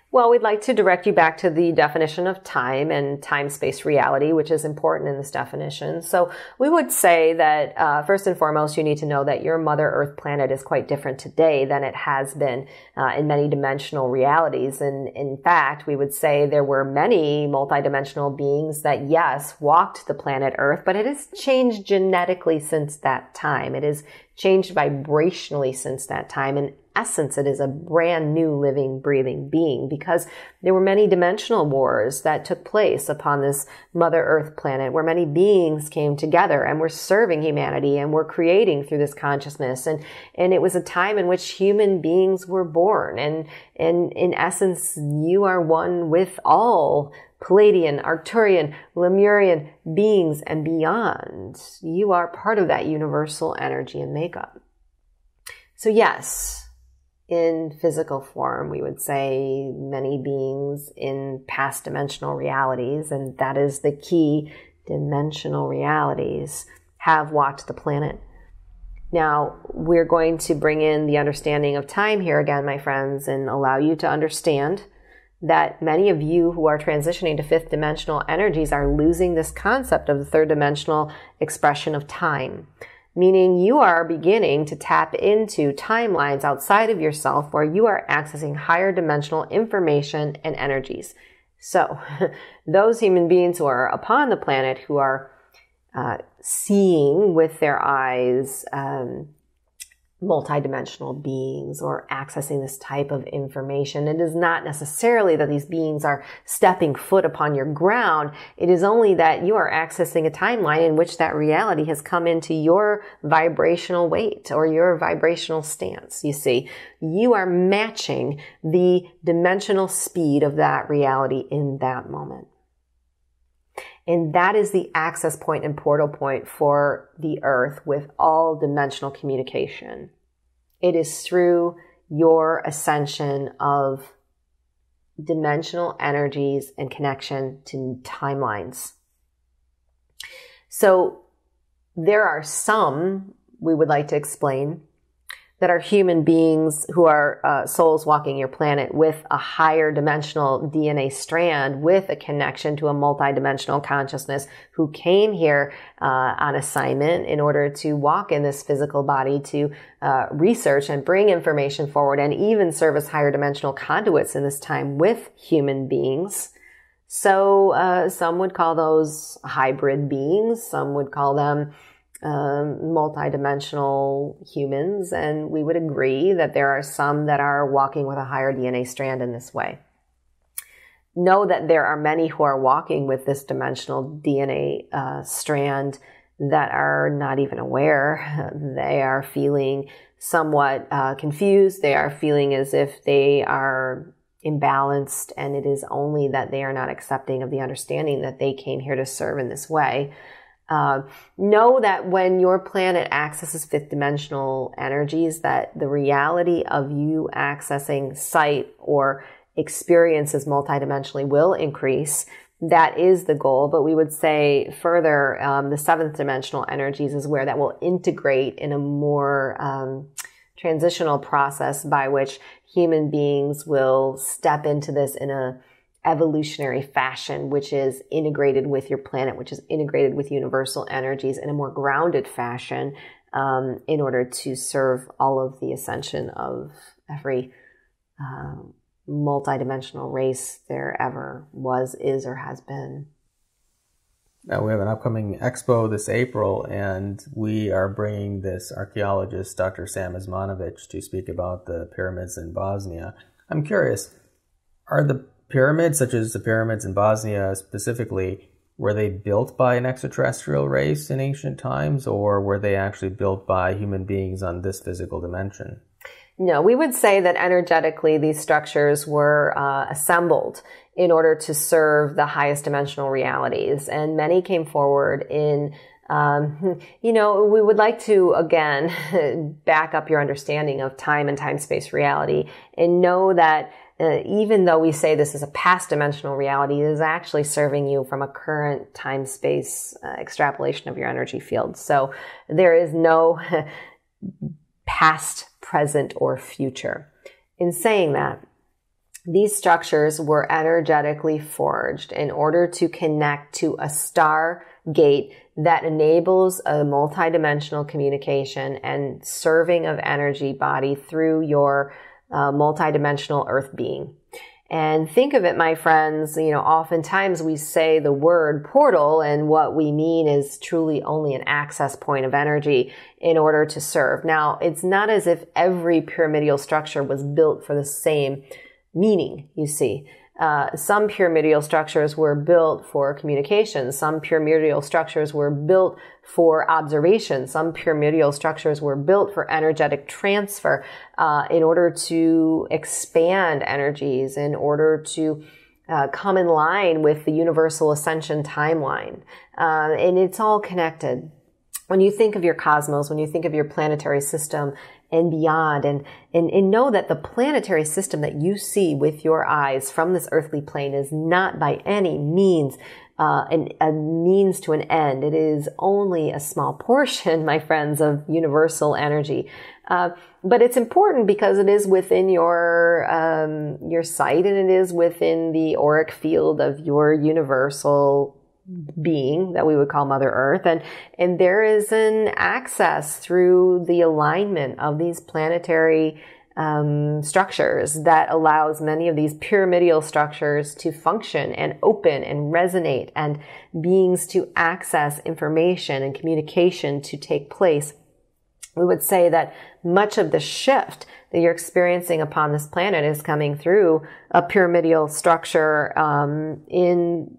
Well, we'd like to direct you back to the definition of time and time-space reality, which is important in this definition. So we would say that first and foremost, you need to know that your Mother Earth planet is quite different today than it has been in many dimensional realities. And in fact, we would say there were many multidimensional beings that, yes, walked the planet Earth, but it has changed genetically since that time. It has changed vibrationally since that time. In essence, it is a brand new living, breathing being, because there were many dimensional wars that took place upon this Mother Earth planet, where many beings came together and were serving humanity and were creating through this consciousness. And it was a time in which human beings were born. And in essence, you are one with all Pleiadian, Arcturian, Lemurian beings and beyond. You are part of that universal energy and makeup. So yes, in physical form, we would say many beings in past dimensional realities, and that is the key, dimensional realities, have walked the planet. Now, we're going to bring in the understanding of time here again, my friends, and allow you to understand that many of you who are transitioning to fifth dimensional energies are losing this concept of the third dimensional expression of time. Meaning you are beginning to tap into timelines outside of yourself where you are accessing higher dimensional information and energies. So those human beings who are upon the planet who are seeing with their eyes multidimensional beings or accessing this type of information. It is not necessarily that these beings are stepping foot upon your ground. It is only that you are accessing a timeline in which that reality has come into your vibrational weight or your vibrational stance. You see, you are matching the dimensional speed of that reality in that moment. And that is the access point and portal point for the Earth with all dimensional communication. It is through your ascension of dimensional energies and connection to timelines. So there are some, we would like to explain, that are human beings who are souls walking your planet with a higher dimensional DNA strand, with a connection to a multidimensional consciousness, who came here on assignment in order to walk in this physical body to research and bring information forward and even serve as higher dimensional conduits in this time with human beings. So some would call those hybrid beings. Some would call them multidimensional humans, and we would agree that there are some that are walking with a higher DNA strand in this way. Know that there are many who are walking with this dimensional DNA strand that are not even aware. They are feeling somewhat confused. They are feeling as if they are imbalanced, and it is only that they are not accepting of the understanding that they came here to serve in this way. Know that when your planet accesses fifth dimensional energies, that the reality of you accessing sight or experiences multidimensionally will increase. That is the goal, but we would say further, the seventh dimensional energies is where that will integrate in a more transitional process by which human beings will step into this in a evolutionary fashion, which is integrated with your planet, which is integrated with universal energies in a more grounded fashion, in order to serve all of the ascension of every multidimensional race there ever was, is, or has been. Now we have an upcoming Expo this April, and we are bringing this archaeologist, Dr. Sam Osmanovic, to speak about the pyramids in Bosnia. I'm curious, are the pyramids, such as the pyramids in Bosnia specifically, were they built by an extraterrestrial race in ancient times, or were they actually built by human beings on this physical dimension? No, we would say that energetically these structures were assembled in order to serve the highest dimensional realities. And many came forward in, we would like to, again, back up your understanding of time and time-space reality and know that even though we say this is a past dimensional reality, it is actually serving you from a current time-space extrapolation of your energy field. So there is no past, present, or future. In saying that, these structures were energetically forged in order to connect to a star gate that enables a multidimensional communication and serving of energy body through your multidimensional earth being. And think of it, my friends, oftentimes we say the word portal, and what we mean is truly only an access point of energy in order to serve. Now, it's not as if every pyramidal structure was built for the same meaning, you see. Some pyramidal structures were built for communication. Some pyramidal structures were built for observation. Some pyramidal structures were built for energetic transfer, in order to expand energies, in order to come in line with the universal ascension timeline. And it's all connected. When you think of your cosmos, when you think of your planetary system and beyond, and know that the planetary system that you see with your eyes from this earthly plane is not by any means a means to an end. It is only a small portion, my friends, of universal energy. But it's important because it is within your sight, and it is within the auric field of your universal being that we would call Mother Earth. And there is an access through the alignment of these planetary structures that allows many of these pyramidal structures to function and open and resonate, and beings to access information and communication to take place. We would say that much of the shift that you're experiencing upon this planet is coming through a pyramidal structure in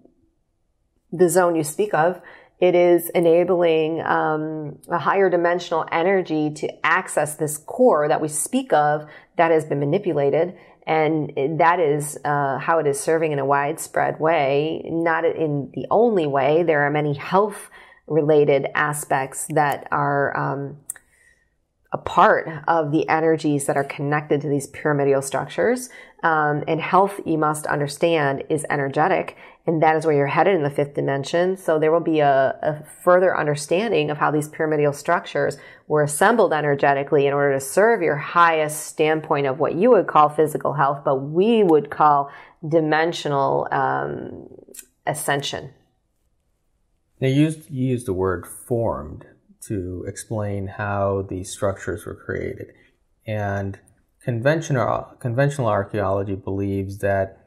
the zone you speak of. It is enabling a higher dimensional energy to access this core that we speak of that has been manipulated. And that is how it is serving in a widespread way, not in the only way. There are many health-related aspects that are a part of the energies that are connected to these pyramidal structures. And health, you must understand, is energetic. And that is where you're headed in the fifth dimension. So there will be a further understanding of how these pyramidal structures were assembled energetically in order to serve your highest standpoint of what you would call physical health, but we would call dimensional ascension. Now, you used the word formed to explain how these structures were created. And conventional archaeology believes that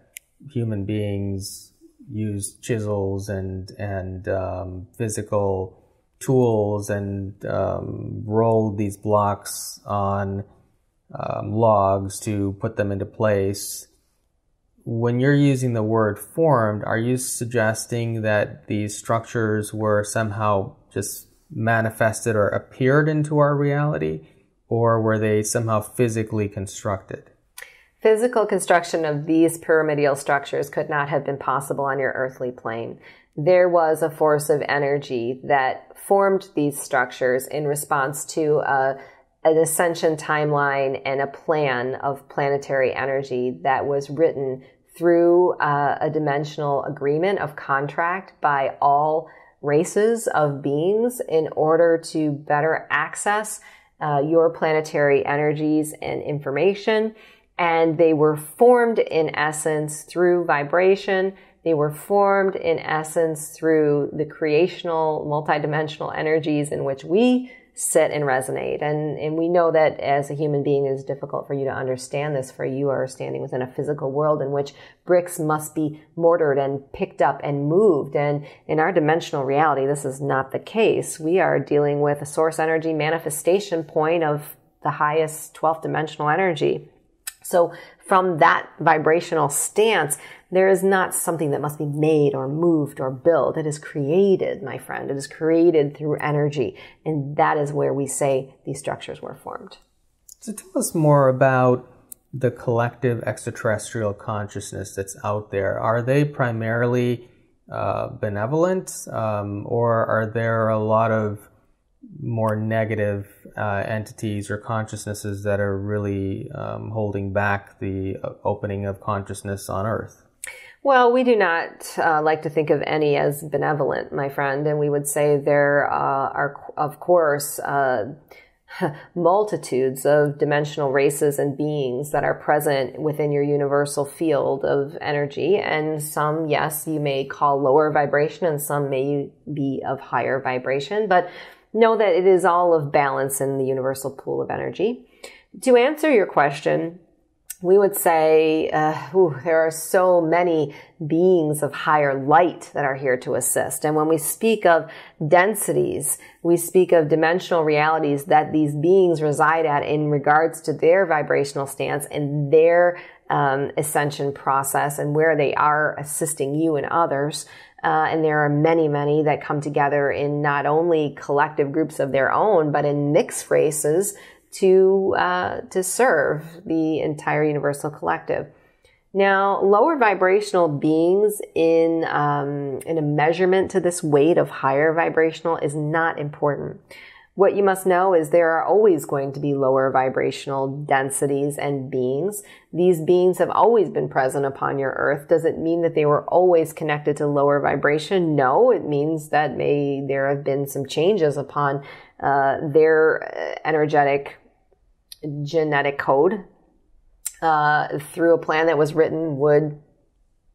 human beings use chisels and physical tools and rolled these blocks on logs to put them into place. When you're using the word formed, are you suggesting that these structures were somehow just manifested or appeared into our reality, or were they somehow physically constructed? Physical construction of these pyramidal structures could not have been possible on your earthly plane. There was a force of energy that formed these structures in response to an ascension timeline and a plan of planetary energy that was written through a dimensional agreement of contract by all races of beings in order to better access your planetary energies and information. And they were formed in essence through vibration. They were formed in essence through the creational multidimensional energies in which we sit and resonate. And we know that as a human being, it is difficult for you to understand this, for you are standing within a physical world in which bricks must be mortared and picked up and moved. And in our dimensional reality, this is not the case. We are dealing with a source energy manifestation point of the highest 12th dimensional energy. So from that vibrational stance, there is not something that must be made or moved or built. It is created, my friend. It is created through energy. And that is where we say these structures were formed. So tell us more about the collective extraterrestrial consciousness that's out there. Are they primarily benevolent, or are there a lot of more negative entities or consciousnesses that are really holding back the opening of consciousness on Earth? Well, we do not like to think of any as benevolent, my friend, and we would say there are, of course, multitudes of dimensional races and beings that are present within your universal field of energy. And some, yes, you may call lower vibration, and some may be of higher vibration. But know that it is all of balance in the universal pool of energy. To answer your question, we would say there are so many beings of higher light that are here to assist. And when we speak of densities, we speak of dimensional realities that these beings reside at in regards to their vibrational stance and their ascension process and where they are assisting you and others. And there are many, many that come together in not only collective groups of their own, but in mixed races to serve the entire universal collective. Now, lower vibrational beings in a measurement to this weight of higher vibrational is not important. What you must know is there are always going to be lower vibrational densities and beings. These beings have always been present upon your Earth. Does it mean that they were always connected to lower vibration? No, it means that there have been some changes upon their energetic genetic code through a plan that was written would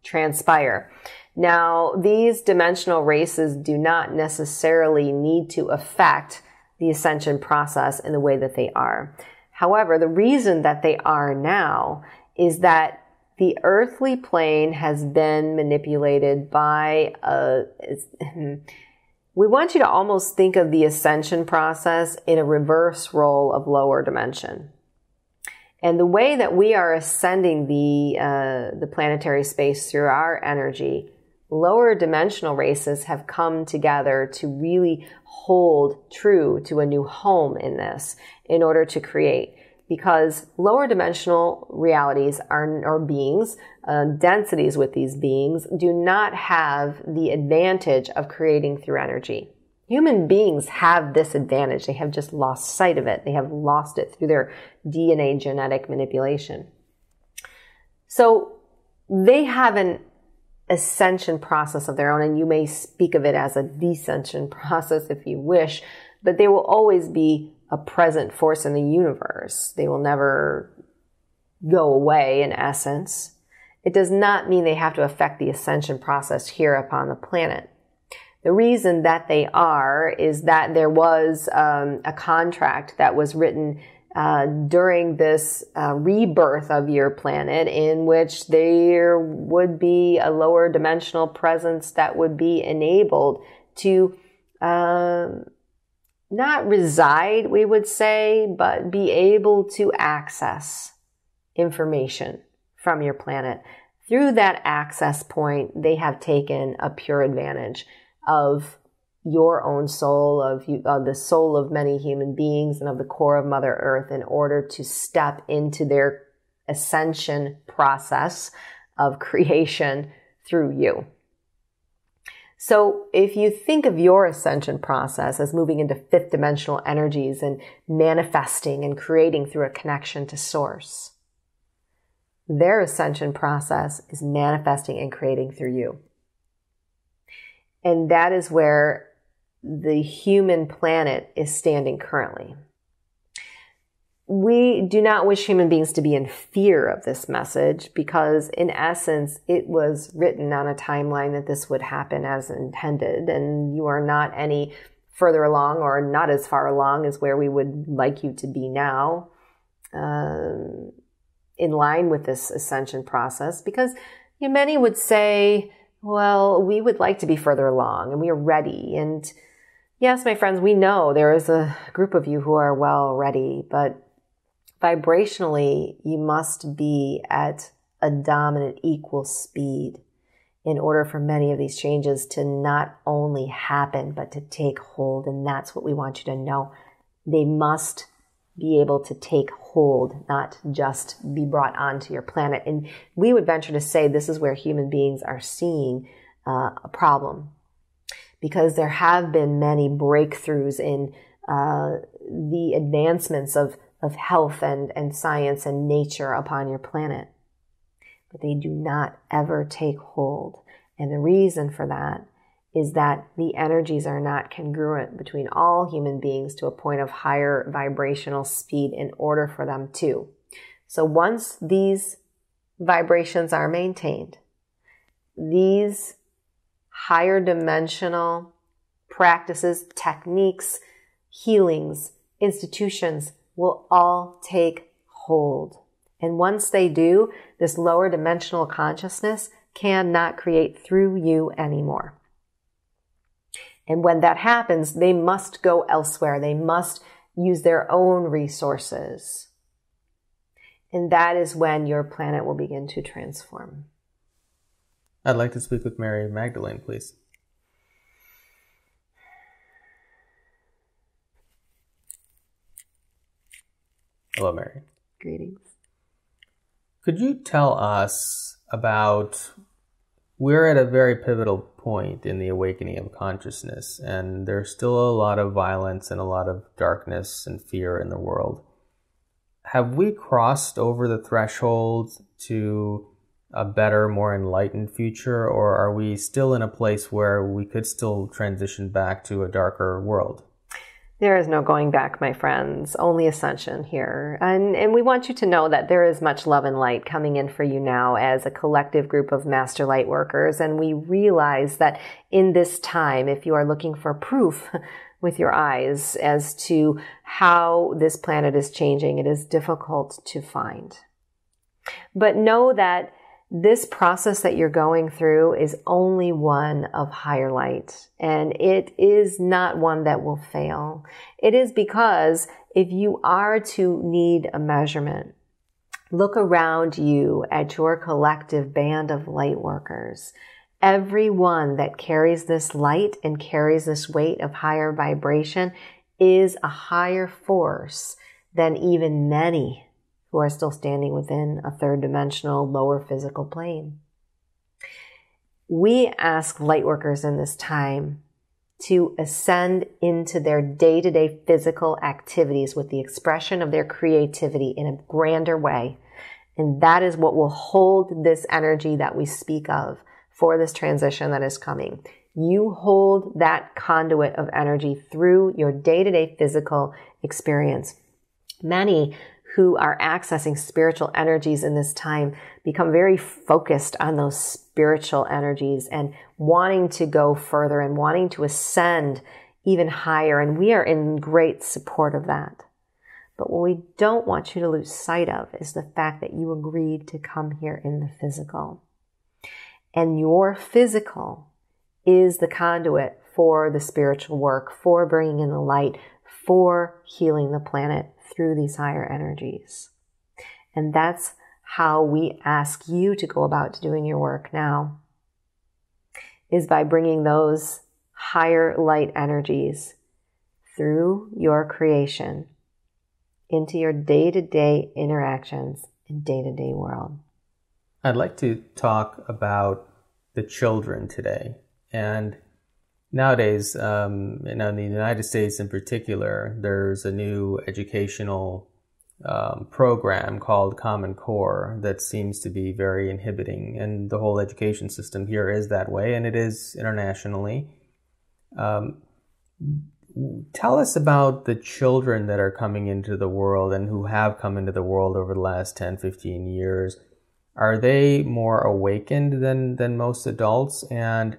transpire. Now, these dimensional races do not necessarily need to affect the ascension process in the way that they are. However, the reason that they are now is that the earthly plane has been manipulated by we want you to almost think of the ascension process in a reverse role of lower dimension. And the way that we are ascending the planetary space through our energy, lower dimensional races have come together to really hold true to a new home in this in order to create. Because lower dimensional realities or beings, densities with these beings, do not have the advantage of creating through energy. Human beings have this advantage. They have just lost sight of it. They have lost it through their DNA genetic manipulation. So they have an ascension process of their own, and you may speak of it as a descension process if you wish, but they will always be a present force in the universe. They will never go away in essence. It does not mean they have to affect the ascension process here upon the planet. The reason that they are is that there was a contract that was written during this rebirth of your planet in which there would be a lower dimensional presence that would be enabled to not reside, we would say, but be able to access information from your planet. Through that access point, they have taken a pure advantage of your own soul, of the soul of many human beings and of the core of Mother Earth in order to step into their ascension process of creation through you. So if you think of your ascension process as moving into fifth dimensional energies and manifesting and creating through a connection to source, their ascension process is manifesting and creating through you. And that is where the human planet is standing currently. We do not wish human beings to be in fear of this message because, in essence, it was written on a timeline that this would happen as intended, and you are not any further along or not as far along as where we would like you to be now in line with this ascension process, because many would say, well, we would like to be further along and we are ready. And yes, my friends, we know there is a group of you who are well ready, but vibrationally, you must be at a dominant equal speed in order for many of these changes to not only happen, but to take hold. And that's what we want you to know. They must be able to take hold, not just be brought onto your planet. And we would venture to say this is where human beings are seeing a problem, because there have been many breakthroughs in the advancements of health and science and nature upon your planet. But they do not ever take hold. And the reason for that is that the energies are not congruent between all human beings to a point of higher vibrational speed in order for them to. So once these vibrations are maintained, these higher dimensional practices, techniques, healings, institutions will all take hold. And once they do, this lower dimensional consciousness cannot create through you anymore. And when that happens, they must go elsewhere. They must use their own resources. And that is when your planet will begin to transform. I'd like to speak with Mary Magdalene, please. Hello, Mary. Greetings. Could you tell us about, we're at a very pivotal point in the awakening of consciousness, and there's still a lot of violence and a lot of darkness and fear in the world. Have we crossed over the threshold to a better, more enlightened future, or are we still in a place where we could still transition back to a darker world? There is no going back, my friends, only ascension here. And we want you to know that there is much love and light coming in for you now as a collective group of master light workers. And we realize that in this time, if you are looking for proof with your eyes as to how this planet is changing, it is difficult to find. But know that this process that you're going through is only one of higher light, and it is not one that will fail. It is because if you are to need a measurement, look around you at your collective band of light workers. Everyone that carries this light and carries this weight of higher vibration is a higher force than even many who are still standing within a third dimensional, lower physical plane. We ask light workers in this time to ascend into their day-to-day physical activities with the expression of their creativity in a grander way. And that is what will hold this energy that we speak of for this transition that is coming. You hold that conduit of energy through your day-to-day physical experience. Many who are accessing spiritual energies in this time become very focused on those spiritual energies and wanting to go further and wanting to ascend even higher. And we are in great support of that. But what we don't want you to lose sight of is the fact that you agreed to come here in the physical. And your physical is the conduit for the spiritual work, for bringing in the light, for healing the planet through these higher energies. And that's how we ask you to go about doing your work now, is by bringing those higher light energies through your creation into your day-to-day interactions in day-to-day world. I'd like to talk about the children today. And nowadays, in the United States in particular, there's a new educational program called Common Core that seems to be very inhibiting. And the whole education system here is that way, and it is internationally. Tell us about the children that are coming into the world and who have come into the world over the last 10, 15 years. Are they more awakened than most adults? And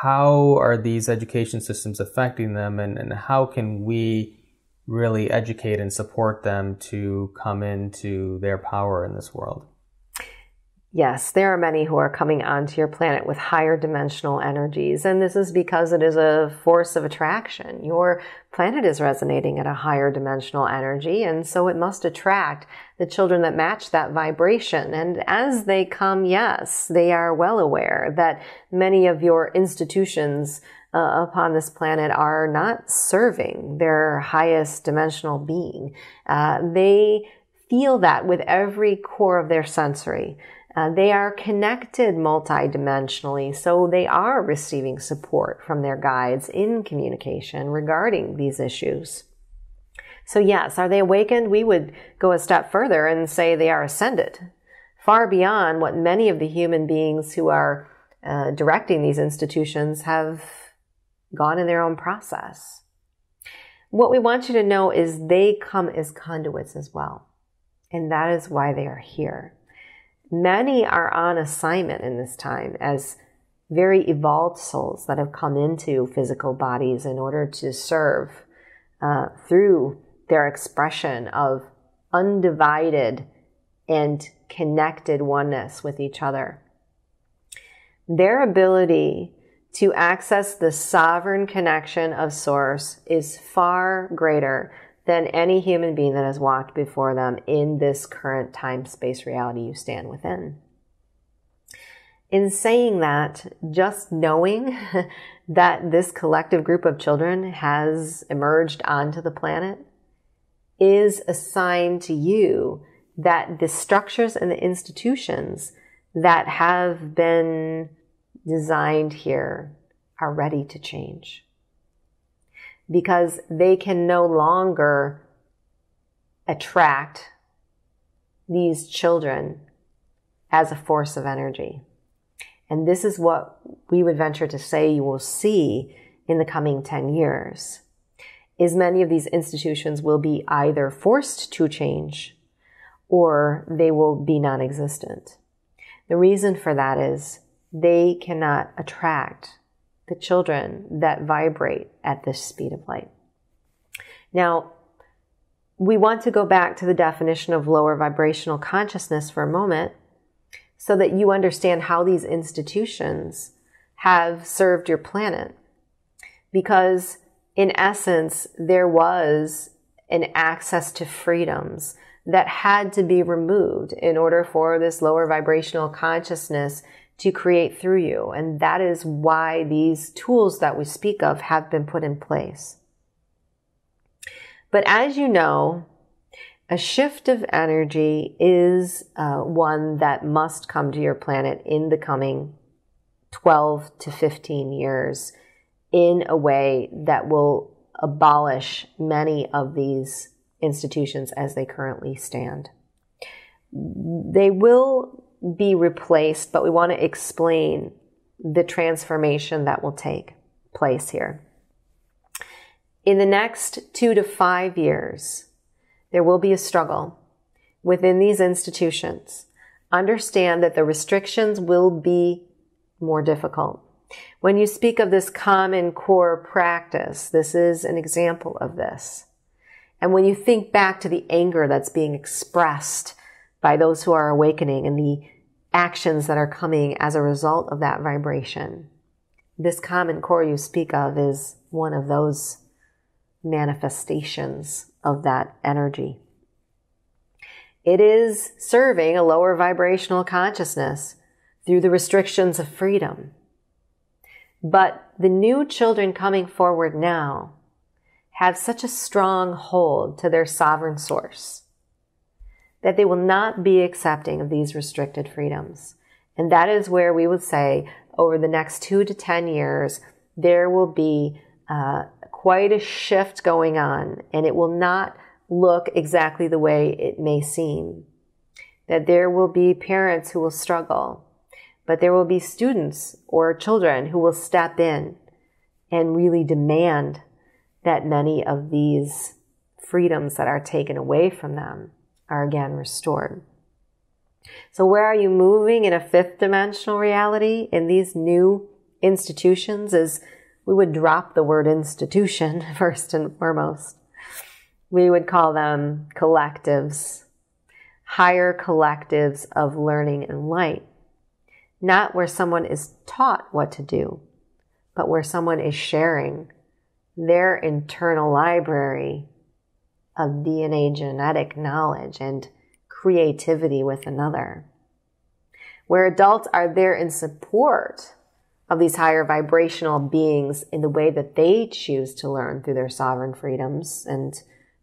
how are these education systems affecting them? And how can we really educate and support them to come into their power in this world? Yes, there are many who are coming onto your planet with higher dimensional energies, and this is because it is a force of attraction. Your planet is resonating at a higher dimensional energy, and so it must attract the children that match that vibration. And as they come, yes, they are well aware that many of your institutions upon this planet are not serving their highest dimensional being. They feel that with every core of their sensory. They are connected multidimensionally, so they are receiving support from their guides in communication regarding these issues. So yes, are they awakened? We would go a step further and say they are ascended, far beyond what many of the human beings who are directing these institutions have gone in their own process. What we want you to know is they come as conduits as well, and that is why they are here. Many are on assignment in this time as very evolved souls that have come into physical bodies in order to serve through their expression of undivided and connected oneness with each other. Their ability to access the sovereign connection of Source is far greater than any human being that has walked before them in this current time-space reality you stand within. In saying that, just knowing that this collective group of children has emerged onto the planet is a sign to you that the structures and the institutions that have been designed here are ready to change. Because they can no longer attract these children as a force of energy. And this is what we would venture to say you will see in the coming 10 years, is many of these institutions will be either forced to change or they will be non-existent. The reason for that is they cannot attract the children that vibrate at this speed of light. Now, we want to go back to the definition of lower vibrational consciousness for a moment so that you understand how these institutions have served your planet. Because in essence, there was an access to freedoms that had to be removed in order for this lower vibrational consciousness to create through you. And that is why these tools that we speak of have been put in place. But as you know, a shift of energy is one that must come to your planet in the coming 12 to 15 years in a way that will abolish many of these institutions as they currently stand. They will be replaced, but we want to explain the transformation that will take place here. In the next 2 to 5 years, there will be a struggle within these institutions. Understand that the restrictions will be more difficult. When you speak of this common core practice, this is an example of this. And when you think back to the anger that's being expressed by those who are awakening and the actions that are coming as a result of that vibration, this common core you speak of is one of those manifestations of that energy. It is serving a lower vibrational consciousness through the restrictions of freedom. But the new children coming forward now have such a strong hold to their sovereign source that they will not be accepting of these restricted freedoms. And that is where we would say over the next 2 to 10 years, there will be quite a shift going on, and it will not look exactly the way it may seem. That there will be parents who will struggle, but there will be students or children who will step in and really demand that many of these freedoms that are taken away from them are again restored. So where are you moving in a fifth dimensional reality in these new institutions is we would drop the word institution first and foremost. We would call them collectives, higher collectives of learning and light. Not where someone is taught what to do, but where someone is sharing their internal library of DNA genetic knowledge and creativity with another. Where adults are there in support of these higher vibrational beings in the way that they choose to learn through their sovereign freedoms and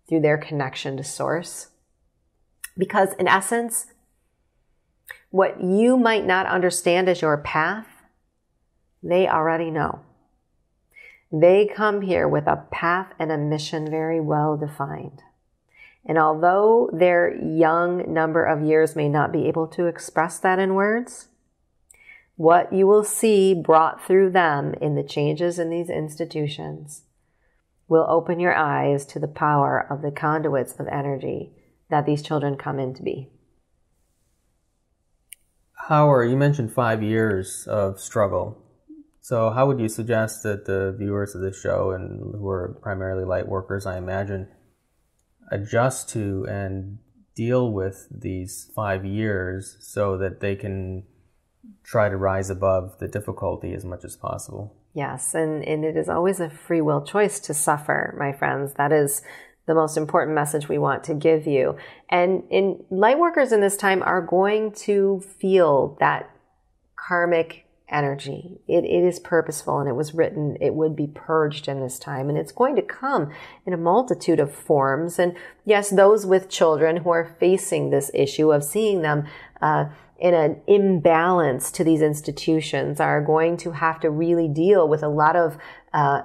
through their connection to source. Because in essence, What you might not understand as your path, they already know. They come here with a path and a mission very well defined. And although their young number of years may not be able to express that in words, what you will see brought through them in the changes in these institutions will open your eyes to the power of the conduits of energy that these children come in to be. Howard, you mentioned 5 years of struggle. So how would you suggest that the viewers of this show, and who are primarily light workers, I imagine, adjust to and deal with these 5 years so that they can try to rise above the difficulty as much as possible? Yes, and it is always a free will choice to suffer, my friends. That is the most important message we want to give you. And light workers in this time are going to feel that karmic energy. It is purposeful, and it was written, it would be purged in this time, and it's going to come in a multitude of forms. And yes, those with children who are facing this issue of seeing them in an imbalance to these institutions are going to have to really deal with a lot of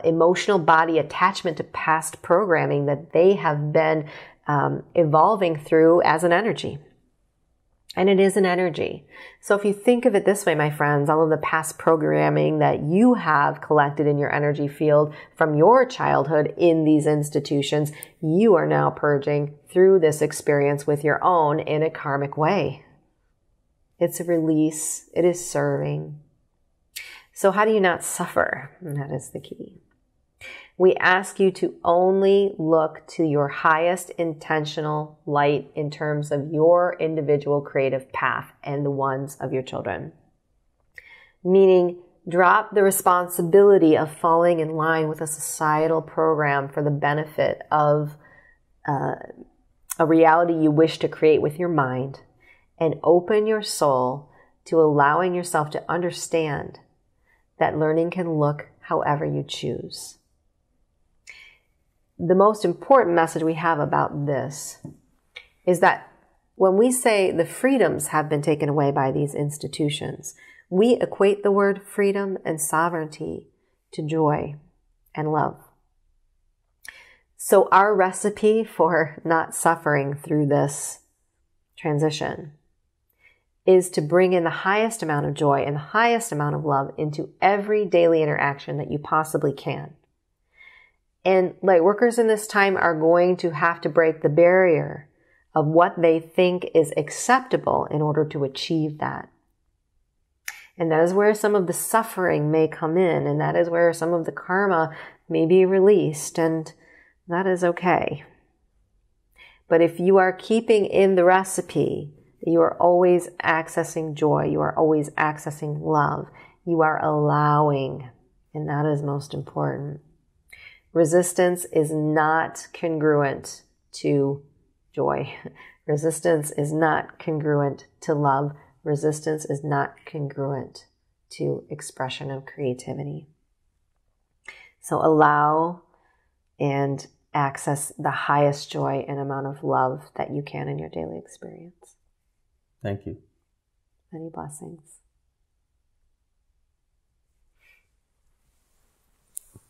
emotional body attachment to past programming that they have been evolving through as an energy. And it is an energy. So if you think of it this way, my friends, all of the past programming that you have collected in your energy field from your childhood in these institutions, you are now purging through this experience with your own in a karmic way. It's a release. It is serving. So how do you not suffer? And that is the key. We ask you to only look to your highest intentional light in terms of your individual creative path and the ones of your children. Meaning, drop the responsibility of falling in line with a societal program for the benefit of a reality you wish to create with your mind, and open your soul to allowing yourself to understand that learning can look however you choose. The most important message we have about this is that when we say the freedoms have been taken away by these institutions, we equate the word freedom and sovereignty to joy and love. So our recipe for not suffering through this transition is to bring in the highest amount of joy and the highest amount of love into every daily interaction that you possibly can. And light workers in this time are going to have to break the barrier of what they think is acceptable in order to achieve that. And that is where some of the suffering may come in, and that is where some of the karma may be released, and that is okay. But if you are keeping in the recipe, you are always accessing joy, you are always accessing love, you are allowing, and that is most important. Resistance is not congruent to joy. Resistance is not congruent to love. Resistance is not congruent to expression of creativity. So allow and access the highest joy and amount of love that you can in your daily experience. Thank you. Many blessings.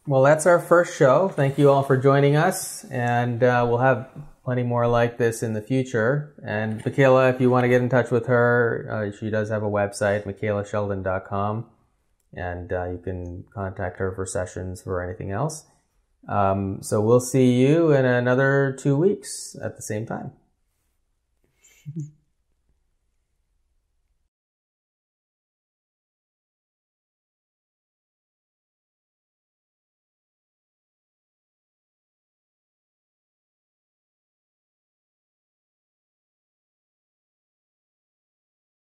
Well, that's our first show. Thank you all for joining us, and we'll have plenty more like this in the future. And Micheila, if you want to get in touch with her, she does have a website, MicheilaSheldan.com, and you can contact her for sessions for anything else. So we'll see you in another 2 weeks at the same time.